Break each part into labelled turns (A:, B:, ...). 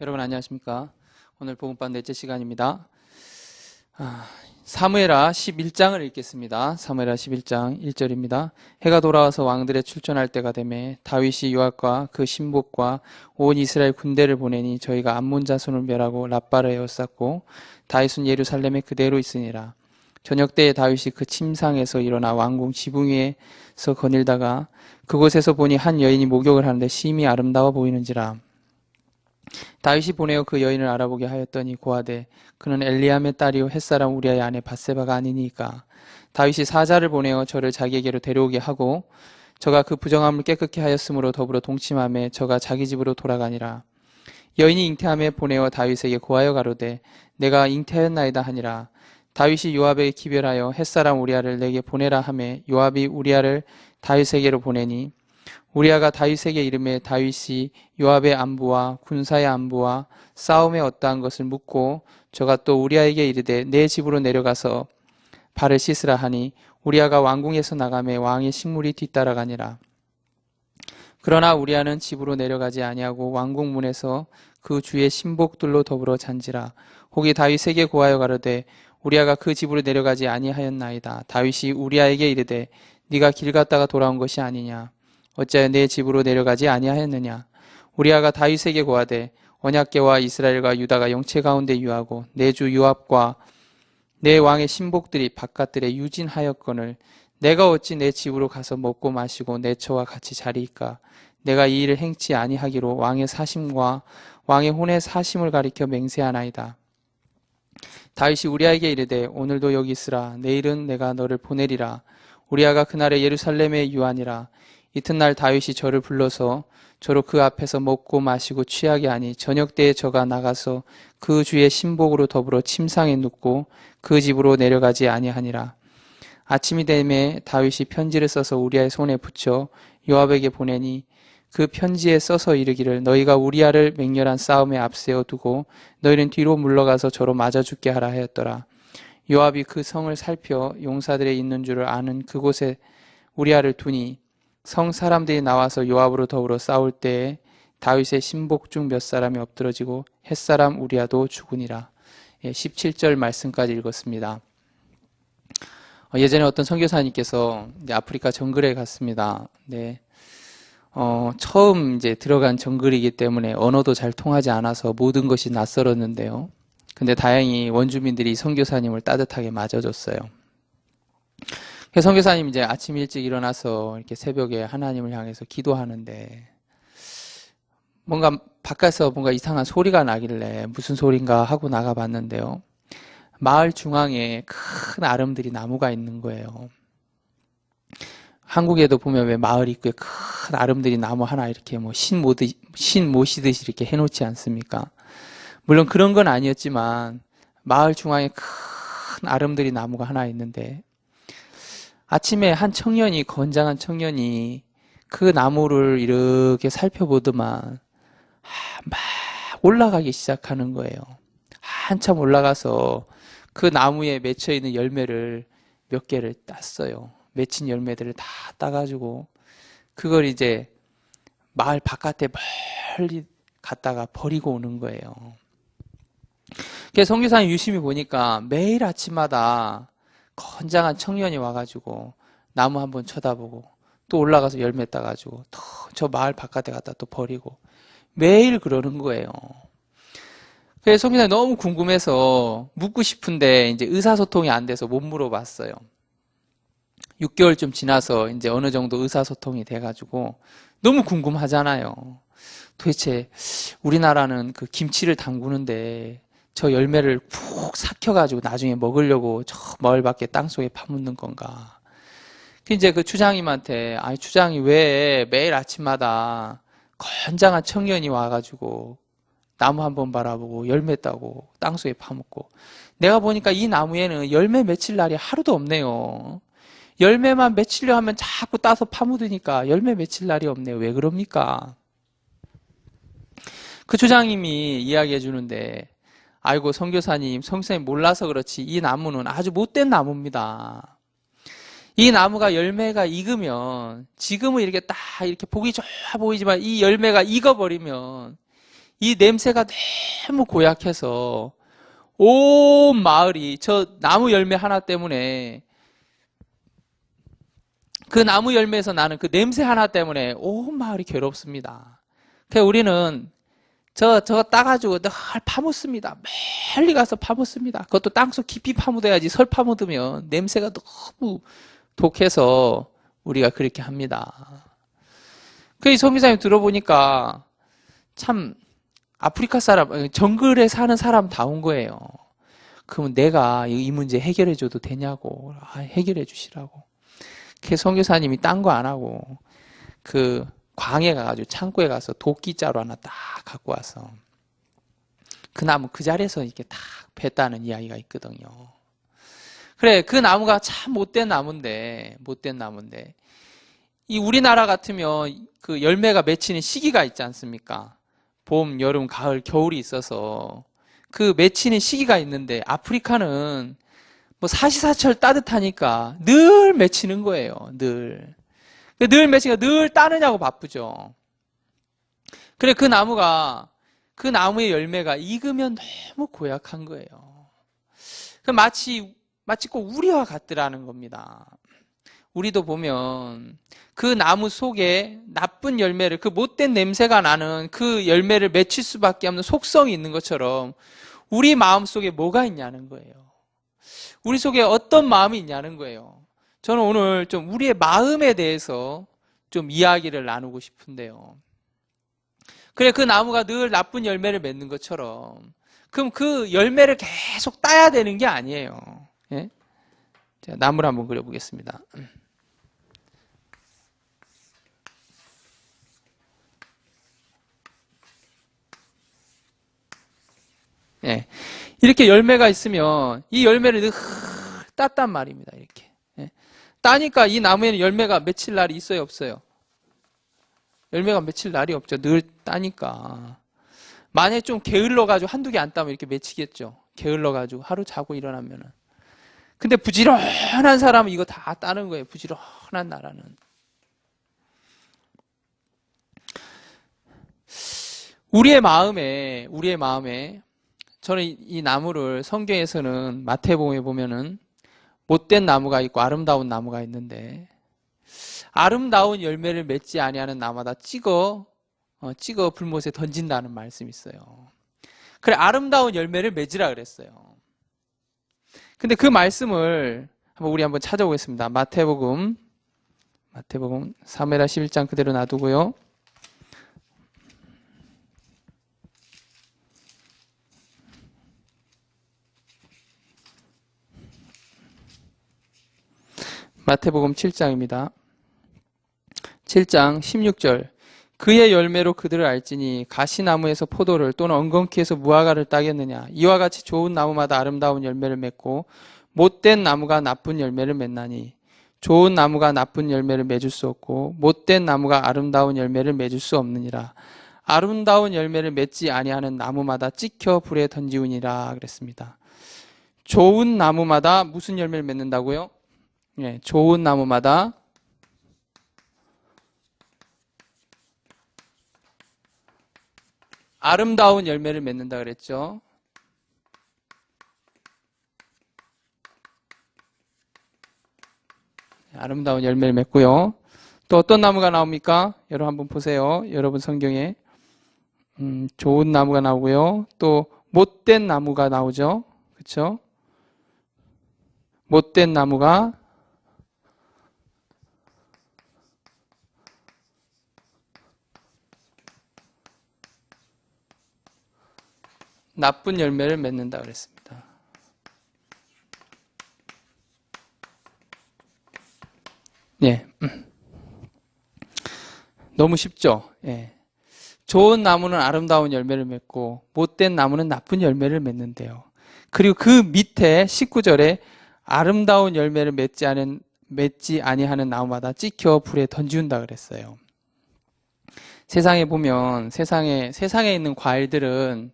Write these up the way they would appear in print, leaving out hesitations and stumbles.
A: 여러분 안녕하십니까? 오늘 복음반 넷째 시간입니다. 사무엘하 11장을 읽겠습니다. 사무엘하 11장 1절입니다. 해가 돌아와서 왕들의 출전할 때가 되매 다윗이 요압과 그 신복과 온 이스라엘 군대를 보내니 저희가 암몬 자손을 멸하고 랍바를 에워쌌고 다윗은 예루살렘에 그대로 있으니라. 저녁 때에 다윗이 그 침상에서 일어나 왕궁 지붕 위에서 거닐다가 그곳에서 보니 한 여인이 목욕을 하는데 심히 아름다워 보이는지라. 다윗이 보내어 그 여인을 알아보게 하였더니 고하되 그는 엘리암의 딸이요 햇사람 우리아의 아내 밧세바가 아니니까. 다윗이 사자를 보내어 저를 자기에게로 데려오게 하고 저가 그 부정함을 깨끗게 하였으므로 더불어 동침하며 저가 자기 집으로 돌아가니라. 여인이 잉태함에 보내어 다윗에게 고하여 가로되 내가 잉태하였나이다 하니라. 다윗이 요압에게 기별하여 햇사람 우리아를 내게 보내라 하매 요압이 우리아를 다윗에게로 보내니 우리아가 다윗에게 이르매 다윗이 요압의 안부와 군사의 안부와 싸움에 어떠한 것을 묻고 저가 또 우리아에게 이르되 내 집으로 내려가서 발을 씻으라 하니 우리아가 왕궁에서 나가매 왕의 식물이 뒤따라가니라. 그러나 우리아는 집으로 내려가지 아니하고 왕궁 문에서 그 주의 신복들로 더불어 잔지라. 혹이 다윗에게 고하여 가로되 우리아가 그 집으로 내려가지 아니하였나이다. 다윗이 우리아에게 이르되 네가 길 갔다가 돌아온 것이 아니냐. 어찌하여 내 집으로 내려가지 아니하였느냐. 우리아가 다윗에게 고하되 언약궤와 이스라엘과 유다가 영체 가운데 유하고 내 주 요압과 내 왕의 신복들이 바깥들에 유진하였거늘 내가 어찌 내 집으로 가서 먹고 마시고 내 처와 같이 자리이까. 내가 이 일을 행치 아니하기로 왕의 사심과 왕의 혼의 사심을 가리켜 맹세하나이다. 다윗이 우리아에게 이르되 오늘도 여기 있으라. 내일은 내가 너를 보내리라. 우리아가 그날에 예루살렘에 유하니라. 이튿날 다윗이 저를 불러서 저로 그 앞에서 먹고 마시고 취하게 하니 저녁 때에 저가 나가서 그 주의 신복으로 더불어 침상에 눕고 그 집으로 내려가지 아니하니라. 아침이 되매 다윗이 편지를 써서 우리아의 손에 붙여 요압에게 보내니 그 편지에 써서 이르기를 너희가 우리아를 맹렬한 싸움에 앞세워 두고 너희는 뒤로 물러가서 저로 맞아 죽게 하라 하였더라. 요압이 그 성을 살펴 용사들의 있는 줄을 아는 그곳에 우리아를 두니 성 사람들이 나와서 요압으로 더불어 싸울 때에 다윗의 신복 중 몇 사람이 엎드러지고 햇사람 우리아도 죽으니라. 17절 말씀까지 읽었습니다. 예전에 어떤 선교사님께서 아프리카 정글에 갔습니다. 네. 처음 이제 들어간 정글이기 때문에 언어도 잘 통하지 않아서 모든 것이 낯설었는데요. 근데 다행히 원주민들이 선교사님을 따뜻하게 맞아줬어요. 선교사님 이제 아침 일찍 일어나서 이렇게 새벽에 하나님을 향해서 기도하는데 뭔가 바깥에서 뭔가 이상한 소리가 나길래 무슨 소린가 하고 나가봤는데요. 마을 중앙에 큰 아름드리 나무가 있는 거예요. 한국에도 보면 왜 마을 입구에 큰 아름드리 나무 하나 이렇게 뭐 신 모시듯이 이렇게 해놓지 않습니까? 물론 그런 건 아니었지만 마을 중앙에 큰 아름드리 나무가 하나 있는데 아침에 한 청년이, 건장한 청년이 그 나무를 이렇게 살펴보더만 막 올라가기 시작하는 거예요. 한참 올라가서 그 나무에 맺혀 있는 열매를 몇 개를 땄어요. 맺힌 열매들을 다 따가지고 그걸 이제 마을 바깥에 멀리 갔다가 버리고 오는 거예요. 그래서 선교사님 유심히 보니까 매일 아침마다 건장한 청년이 와가지고 나무 한번 쳐다보고 또 올라가서 열매 따가지고 또 저 마을 바깥에 갖다 또 버리고 매일 그러는 거예요. 그래서 선교사님 너무 궁금해서 묻고 싶은데 이제 의사소통이 안 돼서 못 물어봤어요. 6개월쯤 지나서 이제 어느 정도 의사소통이 돼가지고 너무 궁금하잖아요. 도대체 우리나라는 그 김치를 담그는데 저 열매를 푹 삭혀가지고 나중에 먹으려고 저 마을 밖에 땅속에 파묻는 건가. 이제 그 추장님한테 아니 추장이 왜 매일 아침마다 건장한 청년이 와가지고 나무 한번 바라보고 열매 따고 땅속에 파묻고 내가 보니까 이 나무에는 열매 맺힐 날이 하루도 없네요. 열매만 맺히려 하면 자꾸 따서 파묻으니까 열매 맺힐 날이 없네요. 왜 그럽니까? 그 추장님이 이야기해 주는데 아이고 선교사님 몰라서 그렇지 이 나무는 아주 못된 나무입니다. 이 나무가 열매가 익으면 지금은 이렇게 딱 이렇게 보기 좋아 보이지만 이 열매가 익어버리면 이 냄새가 너무 고약해서 온 마을이 저 나무 열매 하나 때문에, 그 나무 열매에서 나는 그 냄새 하나 때문에 온 마을이 괴롭습니다. 그래서 우리는 저거 따가지고 늘 파묻습니다. 멀리 가서 파묻습니다. 그것도 땅속 깊이 파묻어야지, 설 파묻으면 냄새가 너무 독해서 우리가 그렇게 합니다. 그 선교사님 들어보니까 참 아프리카 사람, 정글에 사는 사람다운 거예요. 그러면 내가 이 문제 해결해 줘도 되냐고. 해결해 주시라고. 그 선교사님이 딴 거 안 하고 그 광에 가가지고 창고에 가서 도끼자루 하나 딱 갖고 와서 그 나무 그 자리에서 이렇게 딱 뱄다는 이야기가 있거든요. 그래, 그 나무가 참 못된 나무인데 이 우리나라 같으면 그 열매가 맺히는 시기가 있지 않습니까? 봄, 여름, 가을, 겨울이 있어서 그 맺히는 시기가 있는데, 아프리카는 뭐 사시사철 따뜻하니까 늘 맺히는 거예요. 늘 맺히니까 늘 따느냐고 바쁘죠. 그래, 그 나무의 열매가 익으면 너무 고약한 거예요. 마치 꼭 우리와 같더라는 겁니다. 우리도 보면 그 나무 속에 나쁜 열매를, 그 못된 냄새가 나는 그 열매를 맺힐 수밖에 없는 속성이 있는 것처럼 우리 마음 속에 뭐가 있냐는 거예요. 우리 속에 어떤 마음이 있냐는 거예요. 저는 오늘 좀 우리의 마음에 대해서 좀 이야기를 나누고 싶은데요. 그래, 그 나무가 늘 나쁜 열매를 맺는 것처럼, 그럼 그 열매를 계속 따야 되는 게 아니에요. 예? 제가 나무를 한번 그려보겠습니다. 예. 이렇게 열매가 있으면 이 열매를 늘 땄단 말입니다. 이렇게. 예. 따니까 이 나무에는 열매가 맺힐 날이 있어요, 없어요? 열매가 맺힐 날이 없죠. 늘 따니까. 만약에 좀 게을러가지고 한두 개 안 따면 이렇게 맺히겠죠. 게을러가지고 하루 자고 일어나면은. 근데 부지런한 사람은 이거 다 따는 거예요. 부지런한 나라는. 우리의 마음에 저는 이 나무를 성경에서는 마태복음에 보면은 못된 나무가 있고 아름다운 나무가 있는데, 아름다운 열매를 맺지 아니하는 나무마다 찍어 불못에 던진다는 말씀이 있어요. 그래, 아름다운 열매를 맺으라 그랬어요. 근데 그 말씀을 우리 한번 찾아보겠습니다. 마태복음 사무엘하 11장 그대로 놔두고요. 마태복음 7장입니다. 7장 16절. 그의 열매로 그들을 알지니 가시나무에서 포도를 또는 엉겅퀴에서 무화과를 따겠느냐. 이와 같이 좋은 나무마다 아름다운 열매를 맺고 못된 나무가 나쁜 열매를 맺나니, 좋은 나무가 나쁜 열매를 맺을 수 없고 못된 나무가 아름다운 열매를 맺을 수 없느니라. 아름다운 열매를 맺지 아니하는 나무마다 찍혀 불에 던지우니라 그랬습니다. 좋은 나무마다 무슨 열매를 맺는다고요? 예, 좋은 나무마다 아름다운 열매를 맺는다 그랬죠. 아름다운 열매를 맺고요. 또 어떤 나무가 나옵니까? 여러분 한번 보세요. 여러분 성경에 좋은 나무가 나오고요. 또 못된 나무가 나오죠. 그렇죠? 못된 나무가 나쁜 열매를 맺는다 그랬습니다. 예. 너무 쉽죠? 예. 좋은 나무는 아름다운 열매를 맺고 못된 나무는 나쁜 열매를 맺는데요. 그리고 그 밑에 19절에 아름다운 열매를 맺지 아니하는 나무마다 찍혀 불에 던지운다 그랬어요. 세상에 보면 세상에 있는 과일들은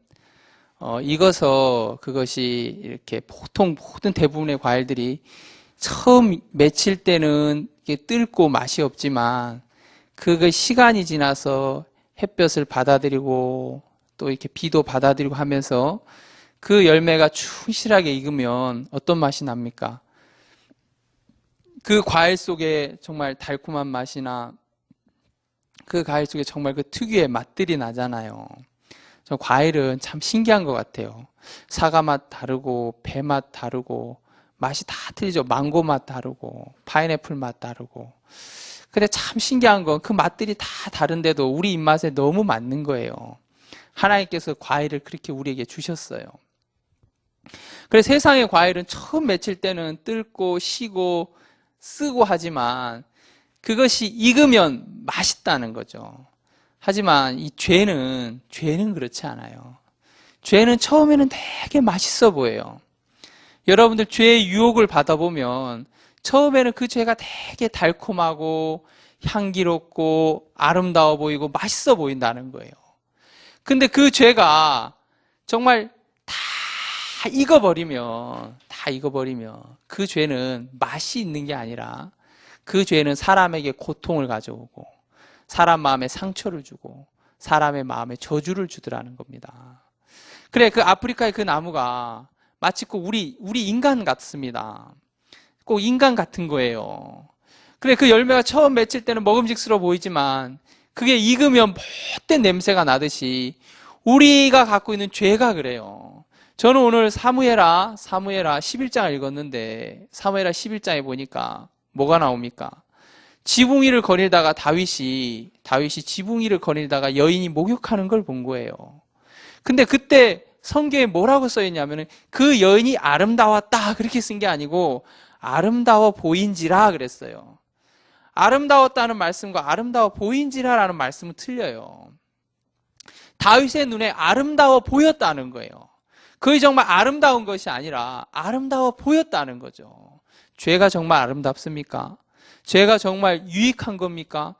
A: 익어서 그것이 이렇게 보통 모든 대부분의 과일들이 처음 맺힐 때는 이게 뜰고 맛이 없지만, 그게 시간이 지나서 햇볕을 받아들이고 또 이렇게 비도 받아들이고 하면서 그 열매가 충실하게 익으면 어떤 맛이 납니까? 그 과일 속에 정말 달콤한 맛이나 그 과일 속에 정말 그 특유의 맛들이 나잖아요. 저 과일은 참 신기한 것 같아요. 사과 맛 다르고, 배 맛 다르고, 맛이 다 틀리죠. 망고 맛 다르고, 파인애플 맛 다르고. 근데 참 신기한 건 그 맛들이 다 다른데도 우리 입맛에 너무 맞는 거예요. 하나님께서 과일을 그렇게 우리에게 주셨어요. 그래서 세상의 과일은 처음 맺힐 때는 뜰고, 시고, 쓰고 하지만 그것이 익으면 맛있다는 거죠. 하지만 이 죄는 그렇지 않아요. 죄는 처음에는 되게 맛있어 보여요. 여러분들 죄의 유혹을 받아보면 처음에는 그 죄가 되게 달콤하고 향기롭고 아름다워 보이고 맛있어 보인다는 거예요. 근데 그 죄가 정말 다 익어버리면 그 죄는 맛이 있는 게 아니라 그 죄는 사람에게 고통을 가져오고 사람 마음에 상처를 주고 사람의 마음에 저주를 주더라는 겁니다. 그래, 그 아프리카의 그 나무가 마치 꼭 우리 인간 같습니다. 꼭 인간 같은 거예요. 그래, 그 열매가 처음 맺힐 때는 먹음직스러워 보이지만 그게 익으면 못된 냄새가 나듯이 우리가 갖고 있는 죄가 그래요. 저는 오늘 사무엘하 11장을 읽었는데 사무엘하 11장에 보니까 뭐가 나옵니까? 지붕 위를 거닐다가 다윗이 지붕 위를 거닐다가 여인이 목욕하는 걸 본 거예요. 근데 그때 성경에 뭐라고 써있냐면은 그 여인이 아름다웠다 그렇게 쓴 게 아니고 아름다워 보인지라 그랬어요. 아름다웠다는 말씀과 아름다워 보인지라라는 말씀은 틀려요. 다윗의 눈에 아름다워 보였다는 거예요. 그게 정말 아름다운 것이 아니라 아름다워 보였다는 거죠. 죄가 정말 아름답습니까? 죄가 정말 유익한 겁니까?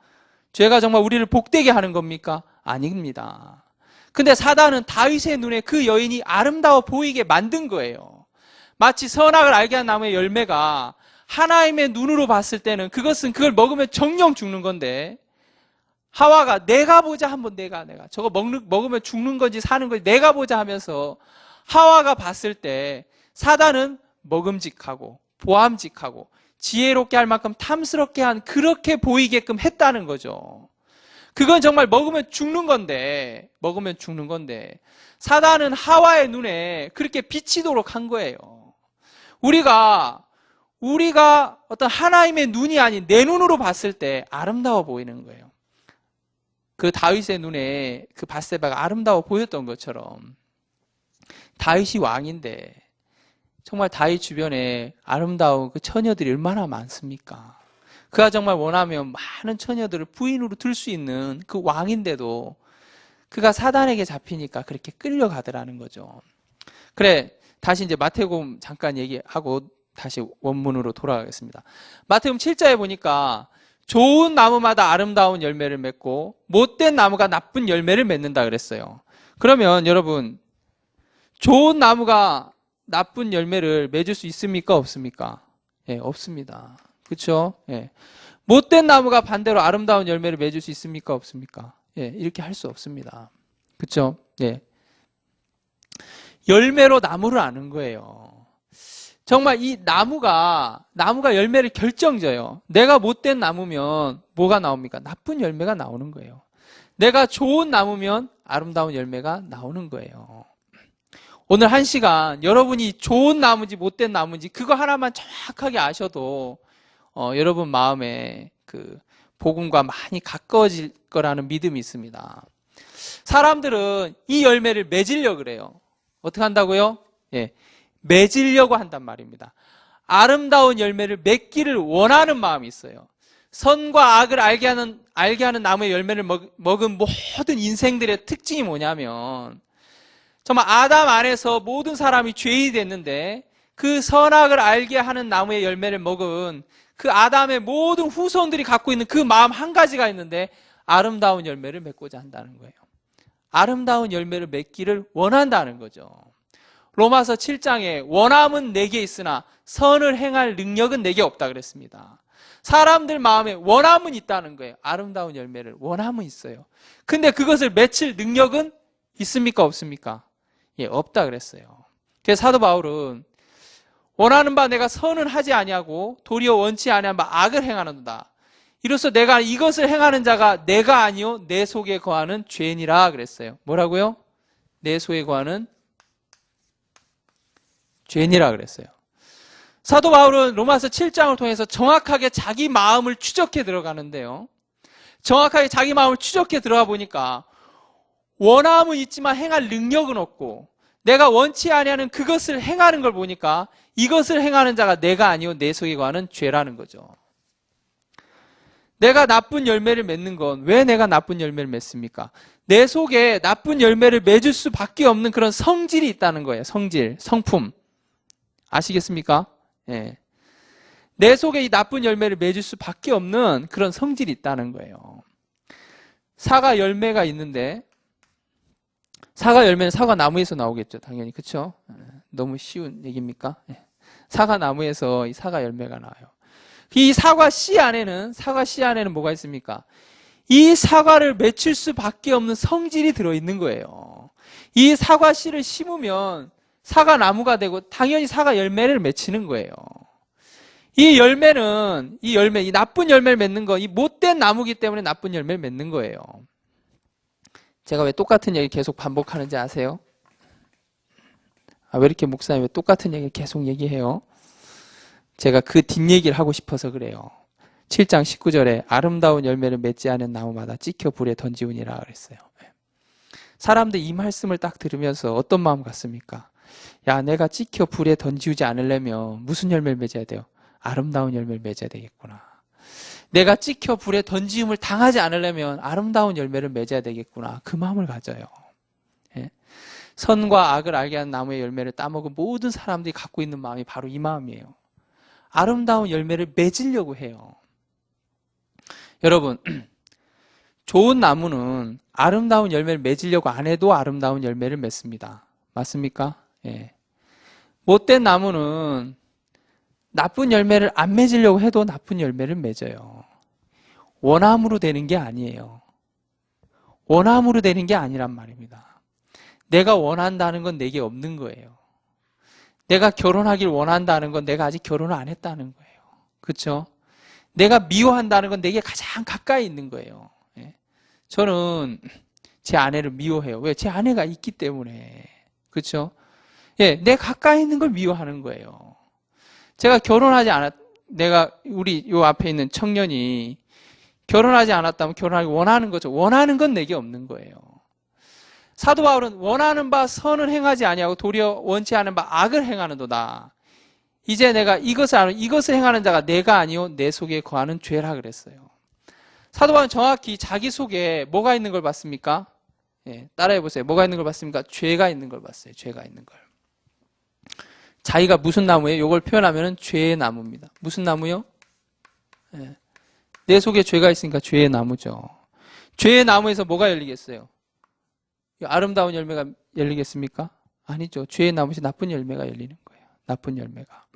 A: 죄가 정말 우리를 복되게 하는 겁니까? 아닙니다. 근데 사단은 다윗의 눈에 그 여인이 아름다워 보이게 만든 거예요. 마치 선악을 알게 한 나무의 열매가 하나님의 눈으로 봤을 때는 그걸 먹으면 정령 죽는 건데 하와가 내가 보자 한번 내가 저거 먹으면 죽는 건지 사는 건지 내가 보자 하면서 하와가 봤을 때 사단은 먹음직하고 보암직하고 지혜롭게 할 만큼 탐스럽게 한 그렇게 보이게끔 했다는 거죠. 그건 정말 먹으면 죽는 건데 사단은 하와의 눈에 그렇게 비치도록 한 거예요. 우리가 어떤 하나님의 눈이 아닌 내 눈으로 봤을 때 아름다워 보이는 거예요. 그 다윗의 눈에 그 밧세바가 아름다워 보였던 것처럼 다윗이 왕인데 정말 다윗 주변에 아름다운 그 처녀들이 얼마나 많습니까? 그가 정말 원하면 많은 처녀들을 부인으로 들 수 있는 그 왕인데도 그가 사단에게 잡히니까 그렇게 끌려가더라는 거죠. 그래, 다시 이제 마태복음 잠깐 얘기하고 다시 원문으로 돌아가겠습니다. 마태복음 7장에 보니까 좋은 나무마다 아름다운 열매를 맺고 못된 나무가 나쁜 열매를 맺는다 그랬어요. 그러면 여러분, 좋은 나무가 나쁜 열매를 맺을 수 있습니까? 없습니까? 예, 없습니다. 그렇죠? 예. 못된 나무가 반대로 아름다운 열매를 맺을 수 있습니까? 없습니까? 예, 이렇게 할 수 없습니다. 그렇죠? 예. 열매로 나무를 아는 거예요. 정말 이 나무가 열매를 결정져요. 내가 못된 나무면 뭐가 나옵니까? 나쁜 열매가 나오는 거예요. 내가 좋은 나무면 아름다운 열매가 나오는 거예요. 오늘 1시간 여러분이 좋은 나무인지 못된 나무인지 그거 하나만 정확하게 아셔도 여러분 마음에 그 복음과 많이 가까워질 거라는 믿음이 있습니다. 사람들은 이 열매를 맺으려고 그래요. 어떻게 한다고요? 예, 맺으려고 한단 말입니다. 아름다운 열매를 맺기를 원하는 마음이 있어요. 선과 악을 알게 하는 나무의 열매를 먹은 모든 인생들의 특징이 뭐냐면 정말 아담 안에서 모든 사람이 죄인이 됐는데 그 선악을 알게 하는 나무의 열매를 먹은 그 아담의 모든 후손들이 갖고 있는 그 마음 한 가지가 있는데 아름다운 열매를 맺고자 한다는 거예요. 아름다운 열매를 맺기를 원한다는 거죠. 로마서 7장에 원함은 내게 있으나 선을 행할 능력은 내게 없다 그랬습니다. 사람들 마음에 원함은 있다는 거예요. 아름다운 열매를 원함은 있어요. 근데 그것을 맺힐 능력은 있습니까? 없습니까? 예, 없다 그랬어요. 그래서 사도 바울은 원하는 바 내가 선은 하지 아니하고 도리어 원치 아니한 바 악을 행하는도다. 이로써 내가 이것을 행하는 자가 내가 아니요 내 속에 거하는 죄인이라 그랬어요. 뭐라고요? 내 속에 거하는 죄인이라 그랬어요. 사도 바울은 로마서 7장을 통해서 정확하게 자기 마음을 추적해 들어가는데요. 정확하게 자기 마음을 추적해 들어가 보니까 원함은 있지만 행할 능력은 없고 내가 원치 아니하는 그것을 행하는 걸 보니까 이것을 행하는 자가 내가 아니요 내 속에 거하는 죄라는 거죠. 내가 나쁜 열매를 맺는 건 왜 내가 나쁜 열매를 맺습니까? 내 속에 나쁜 열매를 맺을 수밖에 없는 그런 성질이 있다는 거예요. 성질, 성품. 아시겠습니까? 예. 내 속에 이 나쁜 열매를 맺을 수밖에 없는 그런 성질이 있다는 거예요. 사과 열매가 있는데 사과 열매는 사과 나무에서 나오겠죠. 당연히. 그렇죠? 너무 쉬운 얘기입니까? 예. 사과 나무에서 이 사과 열매가 나와요. 이 사과 씨 안에는 뭐가 있습니까? 이 사과를 맺힐 수밖에 없는 성질이 들어있는 거예요. 이 사과 씨를 심으면 사과 나무가 되고 당연히 사과 열매를 맺히는 거예요. 이 나쁜 열매를 맺는 거, 이 못된 나무기 때문에 나쁜 열매를 맺는 거예요. 제가 왜 똑같은 얘기 계속 반복하는지 아세요? 왜 이렇게 목사님 왜 똑같은 얘기를 계속 얘기해요? 제가 그 뒷얘기를 하고 싶어서 그래요. 7장 19절에 아름다운 열매를 맺지 않은 나무마다 찍혀 불에 던지우니라 그랬어요. 사람들 이 말씀을 딱 들으면서 어떤 마음 같습니까? 야, 내가 찍혀 불에 던지우지 않으려면 무슨 열매를 맺어야 돼요? 아름다운 열매를 맺어야 되겠구나. 내가 찍혀 불에 던지움을 당하지 않으려면 아름다운 열매를 맺어야 되겠구나. 그 마음을 가져요. 예? 선과 악을 알게 하는 나무의 열매를 따먹은 모든 사람들이 갖고 있는 마음이 바로 이 마음이에요. 아름다운 열매를 맺으려고 해요. 여러분, 좋은 나무는 아름다운 열매를 맺으려고 안 해도 아름다운 열매를 맺습니다. 맞습니까? 예. 못된 나무는 나쁜 열매를 안 맺으려고 해도 나쁜 열매를 맺어요. 원함으로 되는 게 아니에요. 원함으로 되는 게 아니란 말입니다. 내가 원한다는 건 내게 없는 거예요. 내가 결혼하길 원한다는 건 내가 아직 결혼을 안 했다는 거예요. 그렇죠? 내가 미워한다는 건 내게 가장 가까이 있는 거예요. 예. 저는 제 아내를 미워해요. 왜? 제 아내가 있기 때문에. 그렇죠? 예, 내 가까이 있는 걸 미워하는 거예요. 제가 우리 요 앞에 있는 청년이 결혼하지 않았다면 결혼하기 원하는 거죠. 원하는 건 내게 없는 거예요. 사도 바울은 원하는 바 선을 행하지 아니하고 도리어 원치 않은 바 악을 행하는도다. 이제 내가 이것을 행하는 자가 내가 아니요 내 속에 거하는 죄라 그랬어요. 사도 바울은 정확히 자기 속에 뭐가 있는 걸 봤습니까? 예, 따라해 보세요. 뭐가 있는 걸 봤습니까? 죄가 있는 걸 봤어요. 죄가 있는 걸. 자기가 무슨 나무예요? 이걸 표현하면 죄의 나무입니다. 무슨 나무요? 예, 내 속에 죄가 있으니까 죄의 나무죠. 죄의 나무에서 뭐가 열리겠어요? 아름다운 열매가 열리겠습니까? 아니죠. 죄의 나무에서 나쁜 열매가 열리는 거예요. 나쁜 열매가.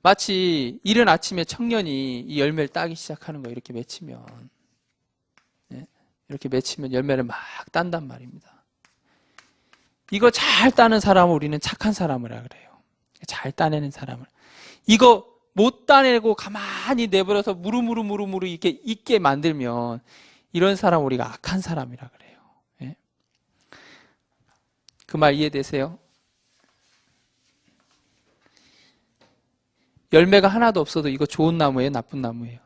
A: 마치 이른 아침에 청년이 이 열매를 따기 시작하는 거예요. 이렇게 맺히면. 네? 이렇게 맺히면 열매를 막 딴단 말입니다. 이거 잘 따는 사람을 우리는 착한 사람이라 그래요. 잘 따내는 사람을. 이거 못 따내고 가만히 내버려서 무르무르 이렇게 있게 만들면 이런 사람 우리가 악한 사람이라 그래요. 예? 그 말 이해되세요? 열매가 하나도 없어도 이거 좋은 나무예요? 나쁜 나무예요?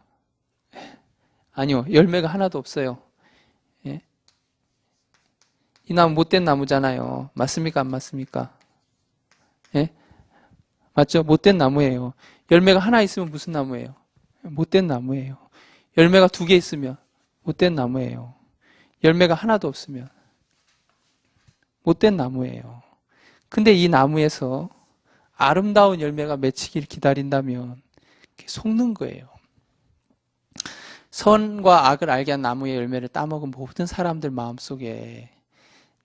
A: 아니요. 열매가 하나도 없어요. 예? 이 나무 못된 나무잖아요. 맞습니까? 안 맞습니까? 예? 맞죠? 못된 나무예요. 열매가 하나 있으면 무슨 나무예요? 못된 나무예요. 열매가 2개 있으면 못된 나무예요. 열매가 하나도 없으면 못된 나무예요. 근데 이 나무에서 아름다운 열매가 맺히길 기다린다면 속는 거예요. 선과 악을 알게 한 나무의 열매를 따먹은 모든 사람들 마음속에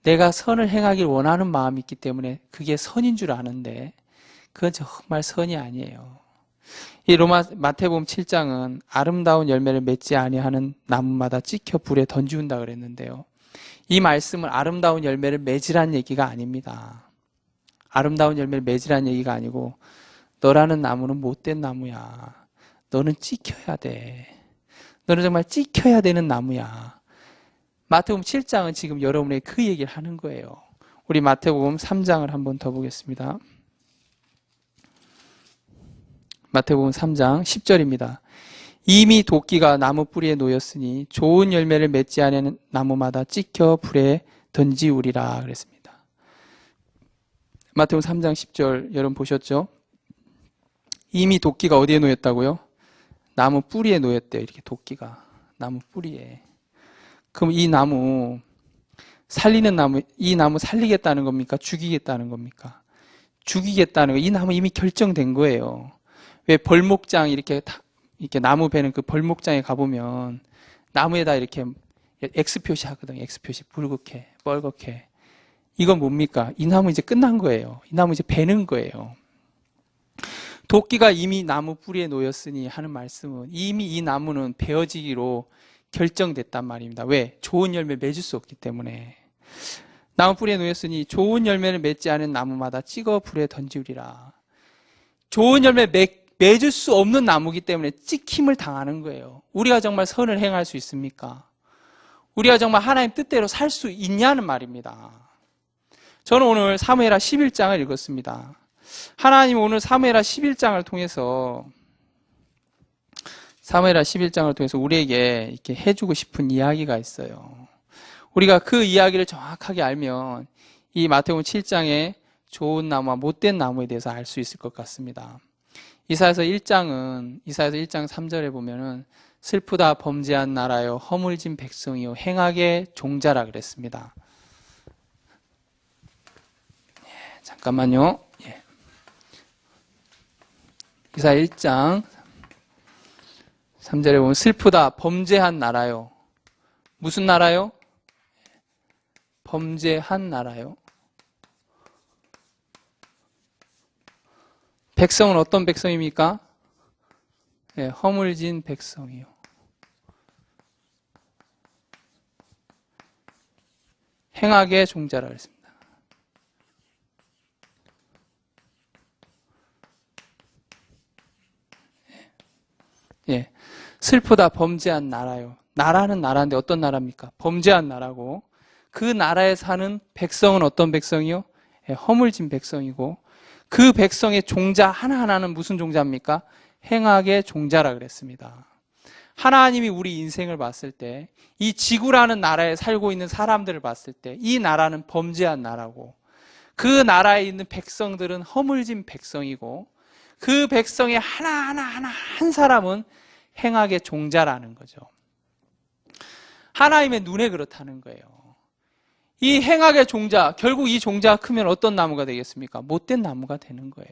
A: 내가 선을 행하길 원하는 마음이 있기 때문에 그게 선인 줄 아는데 그건 정말 선이 아니에요. 이 마태복음 7장은 아름다운 열매를 맺지 아니하는 나무마다 찍혀 불에 던지운다 그랬는데요. 이 말씀은 아름다운 열매를 맺으란 얘기가 아닙니다. 아름다운 열매를 맺으란 얘기가 아니고 너라는 나무는 못된 나무야. 너는 찍혀야 돼. 너는 정말 찍혀야 되는 나무야. 마태복음 7장은 지금 여러분에게 그 얘기를 하는 거예요. 우리 마태복음 3장을 한번 더 보겠습니다. 마태복음 3장 10절입니다. 이미 도끼가 나무 뿌리에 놓였으니 좋은 열매를 맺지 않은 나무마다 찍혀 불에 던지우리라 그랬습니다. 마태복음 3장 10절 여러분 보셨죠? 이미 도끼가 어디에 놓였다고요? 나무 뿌리에 놓였대요. 이렇게 도끼가 나무 뿌리에. 그럼 이 나무 살리는 나무, 이 나무 살리겠다는 겁니까? 죽이겠다는 겁니까? 죽이겠다는 거. 이 나무 이미 결정된 거예요. 왜 벌목장 이렇게 나무 베는 그 벌목장에 가보면 나무에다 이렇게 X 표시 하거든요. X 표시 붉게, 뻘겋게. 이건 뭡니까? 이 나무 이제 끝난 거예요. 이 나무 이제 베는 거예요. 도끼가 이미 나무 뿌리에 놓였으니 하는 말씀은 이미 이 나무는 베어지기로 결정됐단 말입니다. 왜? 좋은 열매 맺을 수 없기 때문에. 나무 뿌리에 놓였으니 좋은 열매를 맺지 않은 나무마다 찍어 불에 던지우리라. 좋은 열매 맺을 수 없는 나무이기 때문에 찍힘을 당하는 거예요. 우리가 정말 선을 행할 수 있습니까? 우리가 정말 하나님 뜻대로 살 수 있냐는 말입니다. 저는 오늘 사무엘하 11장을 읽었습니다. 하나님 오늘 사무엘하 11장을 통해서 우리에게 이렇게 해주고 싶은 이야기가 있어요. 우리가 그 이야기를 정확하게 알면 이 마태복음 7장의 좋은 나무와 못된 나무에 대해서 알 수 있을 것 같습니다. 이사야서 1장 3절에 보면은 슬프다 범죄한 나라여 허물진 백성이요 행악의 종자라 그랬습니다. 잠깐만요. 이사야 1장 3절에 보면 슬프다 범죄한 나라요. 무슨 나라요? 범죄한 나라요. 백성은 어떤 백성입니까? 네, 허물진 백성이요. 행악의 종자라 그랬습니다. 예, 슬프다 범죄한 나라요. 나라는 나라인데 어떤 나라입니까? 범죄한 나라고 그 나라에 사는 백성은 어떤 백성이요? 예, 허물진 백성이고 그 백성의 종자 하나하나는 무슨 종자입니까? 행악의 종자라 그랬습니다. 하나님이 우리 인생을 봤을 때 이 지구라는 나라에 살고 있는 사람들을 봤을 때 이 나라는 범죄한 나라고 그 나라에 있는 백성들은 허물진 백성이고 그 백성의 하나하나 한 사람은 행악의 종자라는 거죠. 하나님의 눈에 그렇다는 거예요. 이 행악의 종자, 결국 이 종자가 크면 어떤 나무가 되겠습니까? 못된 나무가 되는 거예요.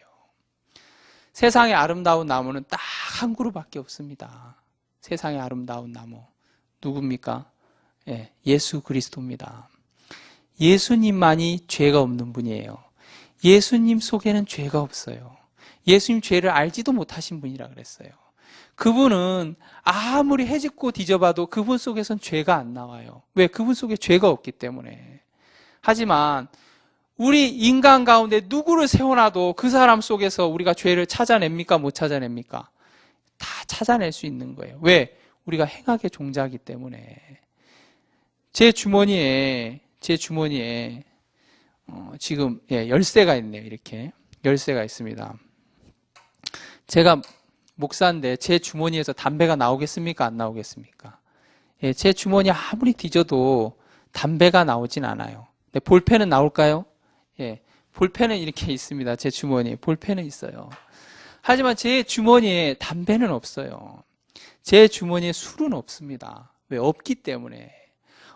A: 세상에 아름다운 나무는 딱 한 그루밖에 없습니다. 세상에 아름다운 나무 누굽니까? 예, 예수 그리스도입니다. 예수님만이 죄가 없는 분이에요. 예수님 속에는 죄가 없어요. 예수님 죄를 알지도 못하신 분이라 그랬어요. 그분은 아무리 헤집고 뒤져봐도 그분 속에선 죄가 안 나와요. 왜? 그분 속에 죄가 없기 때문에. 하지만 우리 인간 가운데 누구를 세워놔도 그 사람 속에서 우리가 죄를 찾아냅니까? 못 찾아냅니까? 다 찾아낼 수 있는 거예요. 왜? 우리가 행악의 종자이기 때문에. 제 주머니에 지금 열쇠가 있네요. 이렇게 열쇠가 있습니다. 제가 목사인데 제 주머니에서 담배가 나오겠습니까? 안 나오겠습니까? 예, 제 주머니 아무리 뒤져도 담배가 나오진 않아요. 근데 볼펜은 나올까요? 예, 볼펜은 이렇게 있습니다. 제 주머니에 볼펜은 있어요. 하지만 제 주머니에 담배는 없어요. 제 주머니에 술은 없습니다. 왜? 없기 때문에.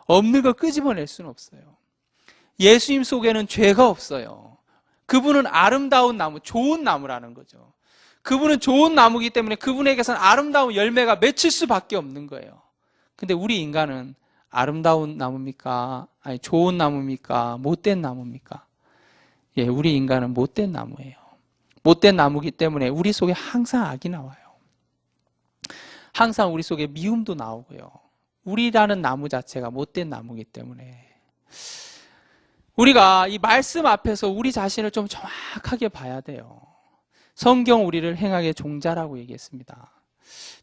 A: 없는 걸 끄집어낼 수는 없어요. 예수님 속에는 죄가 없어요. 그분은 아름다운 나무, 좋은 나무라는 거죠. 그분은 좋은 나무이기 때문에 그분에게서는 아름다운 열매가 맺힐 수밖에 없는 거예요. 근데 우리 인간은 아름다운 나무입니까? 아니, 좋은 나무입니까? 못된 나무입니까? 예, 우리 인간은 못된 나무예요. 못된 나무이기 때문에 우리 속에 항상 악이 나와요. 항상 우리 속에 미움도 나오고요. 우리라는 나무 자체가 못된 나무이기 때문에 우리가 이 말씀 앞에서 우리 자신을 좀 정확하게 봐야 돼요. 성경 우리를 행악의 종자라고 얘기했습니다.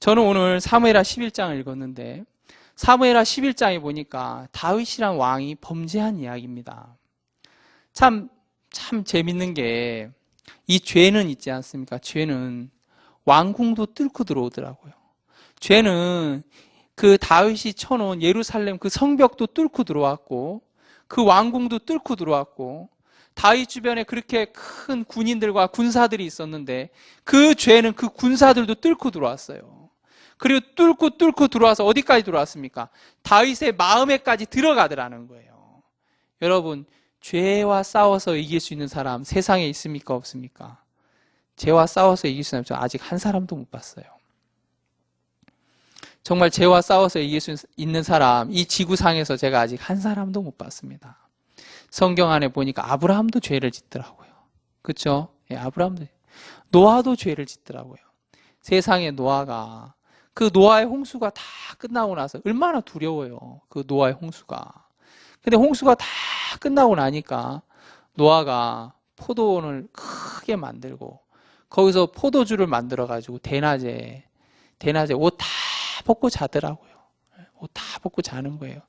A: 저는 오늘 사무엘하 11장을 읽었는데 사무엘하 11장에 보니까 다윗이란 왕이 범죄한 이야기입니다. 참 재밌는 게 이 죄는 있지 않습니까? 죄는 왕궁도 뚫고 들어오더라고요. 죄는 그 다윗이 쳐놓은 예루살렘 그 성벽도 뚫고 들어왔고 그 왕궁도 뚫고 들어왔고 다윗 주변에 그렇게 큰 군인들과 군사들이 있었는데 그 죄는 그 군사들도 뚫고 들어왔어요. 그리고 뚫고 들어와서 어디까지 들어왔습니까? 다윗의 마음에까지 들어가더라는 거예요. 여러분, 죄와 싸워서 이길 수 있는 사람 세상에 있습니까? 없습니까? 죄와 싸워서 이길 수 있는 사람 아직 한 사람도 못 봤어요. 정말 죄와 싸워서 이길 수 있는 사람 이 지구상에서 제가 아직 한 사람도 못 봤습니다. 성경 안에 보니까 아브라함도 죄를 짓더라고요. 그렇죠? 예, 아브라함도, 노아도 죄를 짓더라고요. 세상에 노아가 그 노아의 홍수가 다 끝나고 나서 얼마나 두려워요. 그 노아의 홍수가. 근데 홍수가 다 끝나고 나니까 노아가 포도원을 크게 만들고 거기서 포도주를 만들어 가지고 대낮에 옷 다 벗고 자더라고요. 옷 다 벗고 자는 거예요.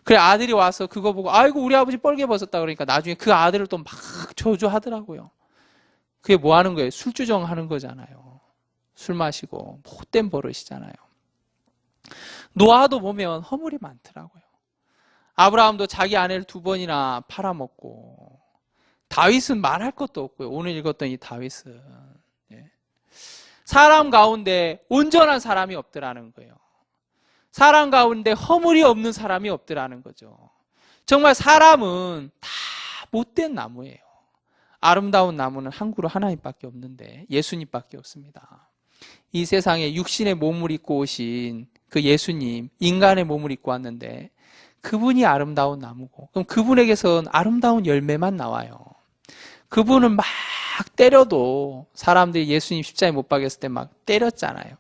A: 그래 아들이 와서 그거 보고 아이고 우리 아버지 뻘개 벗었다 그러니까 나중에 그 아들을 또 막 저주하더라고요. 그게 뭐 하는 거예요? 술주정 하는 거잖아요. 술 마시고 못된 버릇이잖아요. 노아도 보면 허물이 많더라고요. 아브라함도 자기 아내를 2번이나 팔아먹고 다윗은 말할 것도 없고요. 오늘 읽었던 이 다윗은 사람 가운데 온전한 사람이 없더라는 거예요. 사람 가운데 허물이 없는 사람이 없더라는 거죠. 정말 사람은 다 못된 나무예요. 아름다운 나무는 한 그루 하나님밖에 없는데 예수님밖에 없습니다. 이 세상에 육신의 몸을 입고 오신 그 예수님, 인간의 몸을 입고 왔는데 그분이 아름다운 나무고 그럼 그분에게선 아름다운 열매만 나와요. 그분은 막 때려도 사람들이 예수님 십자가에 못 박였을 때 막 때렸잖아요.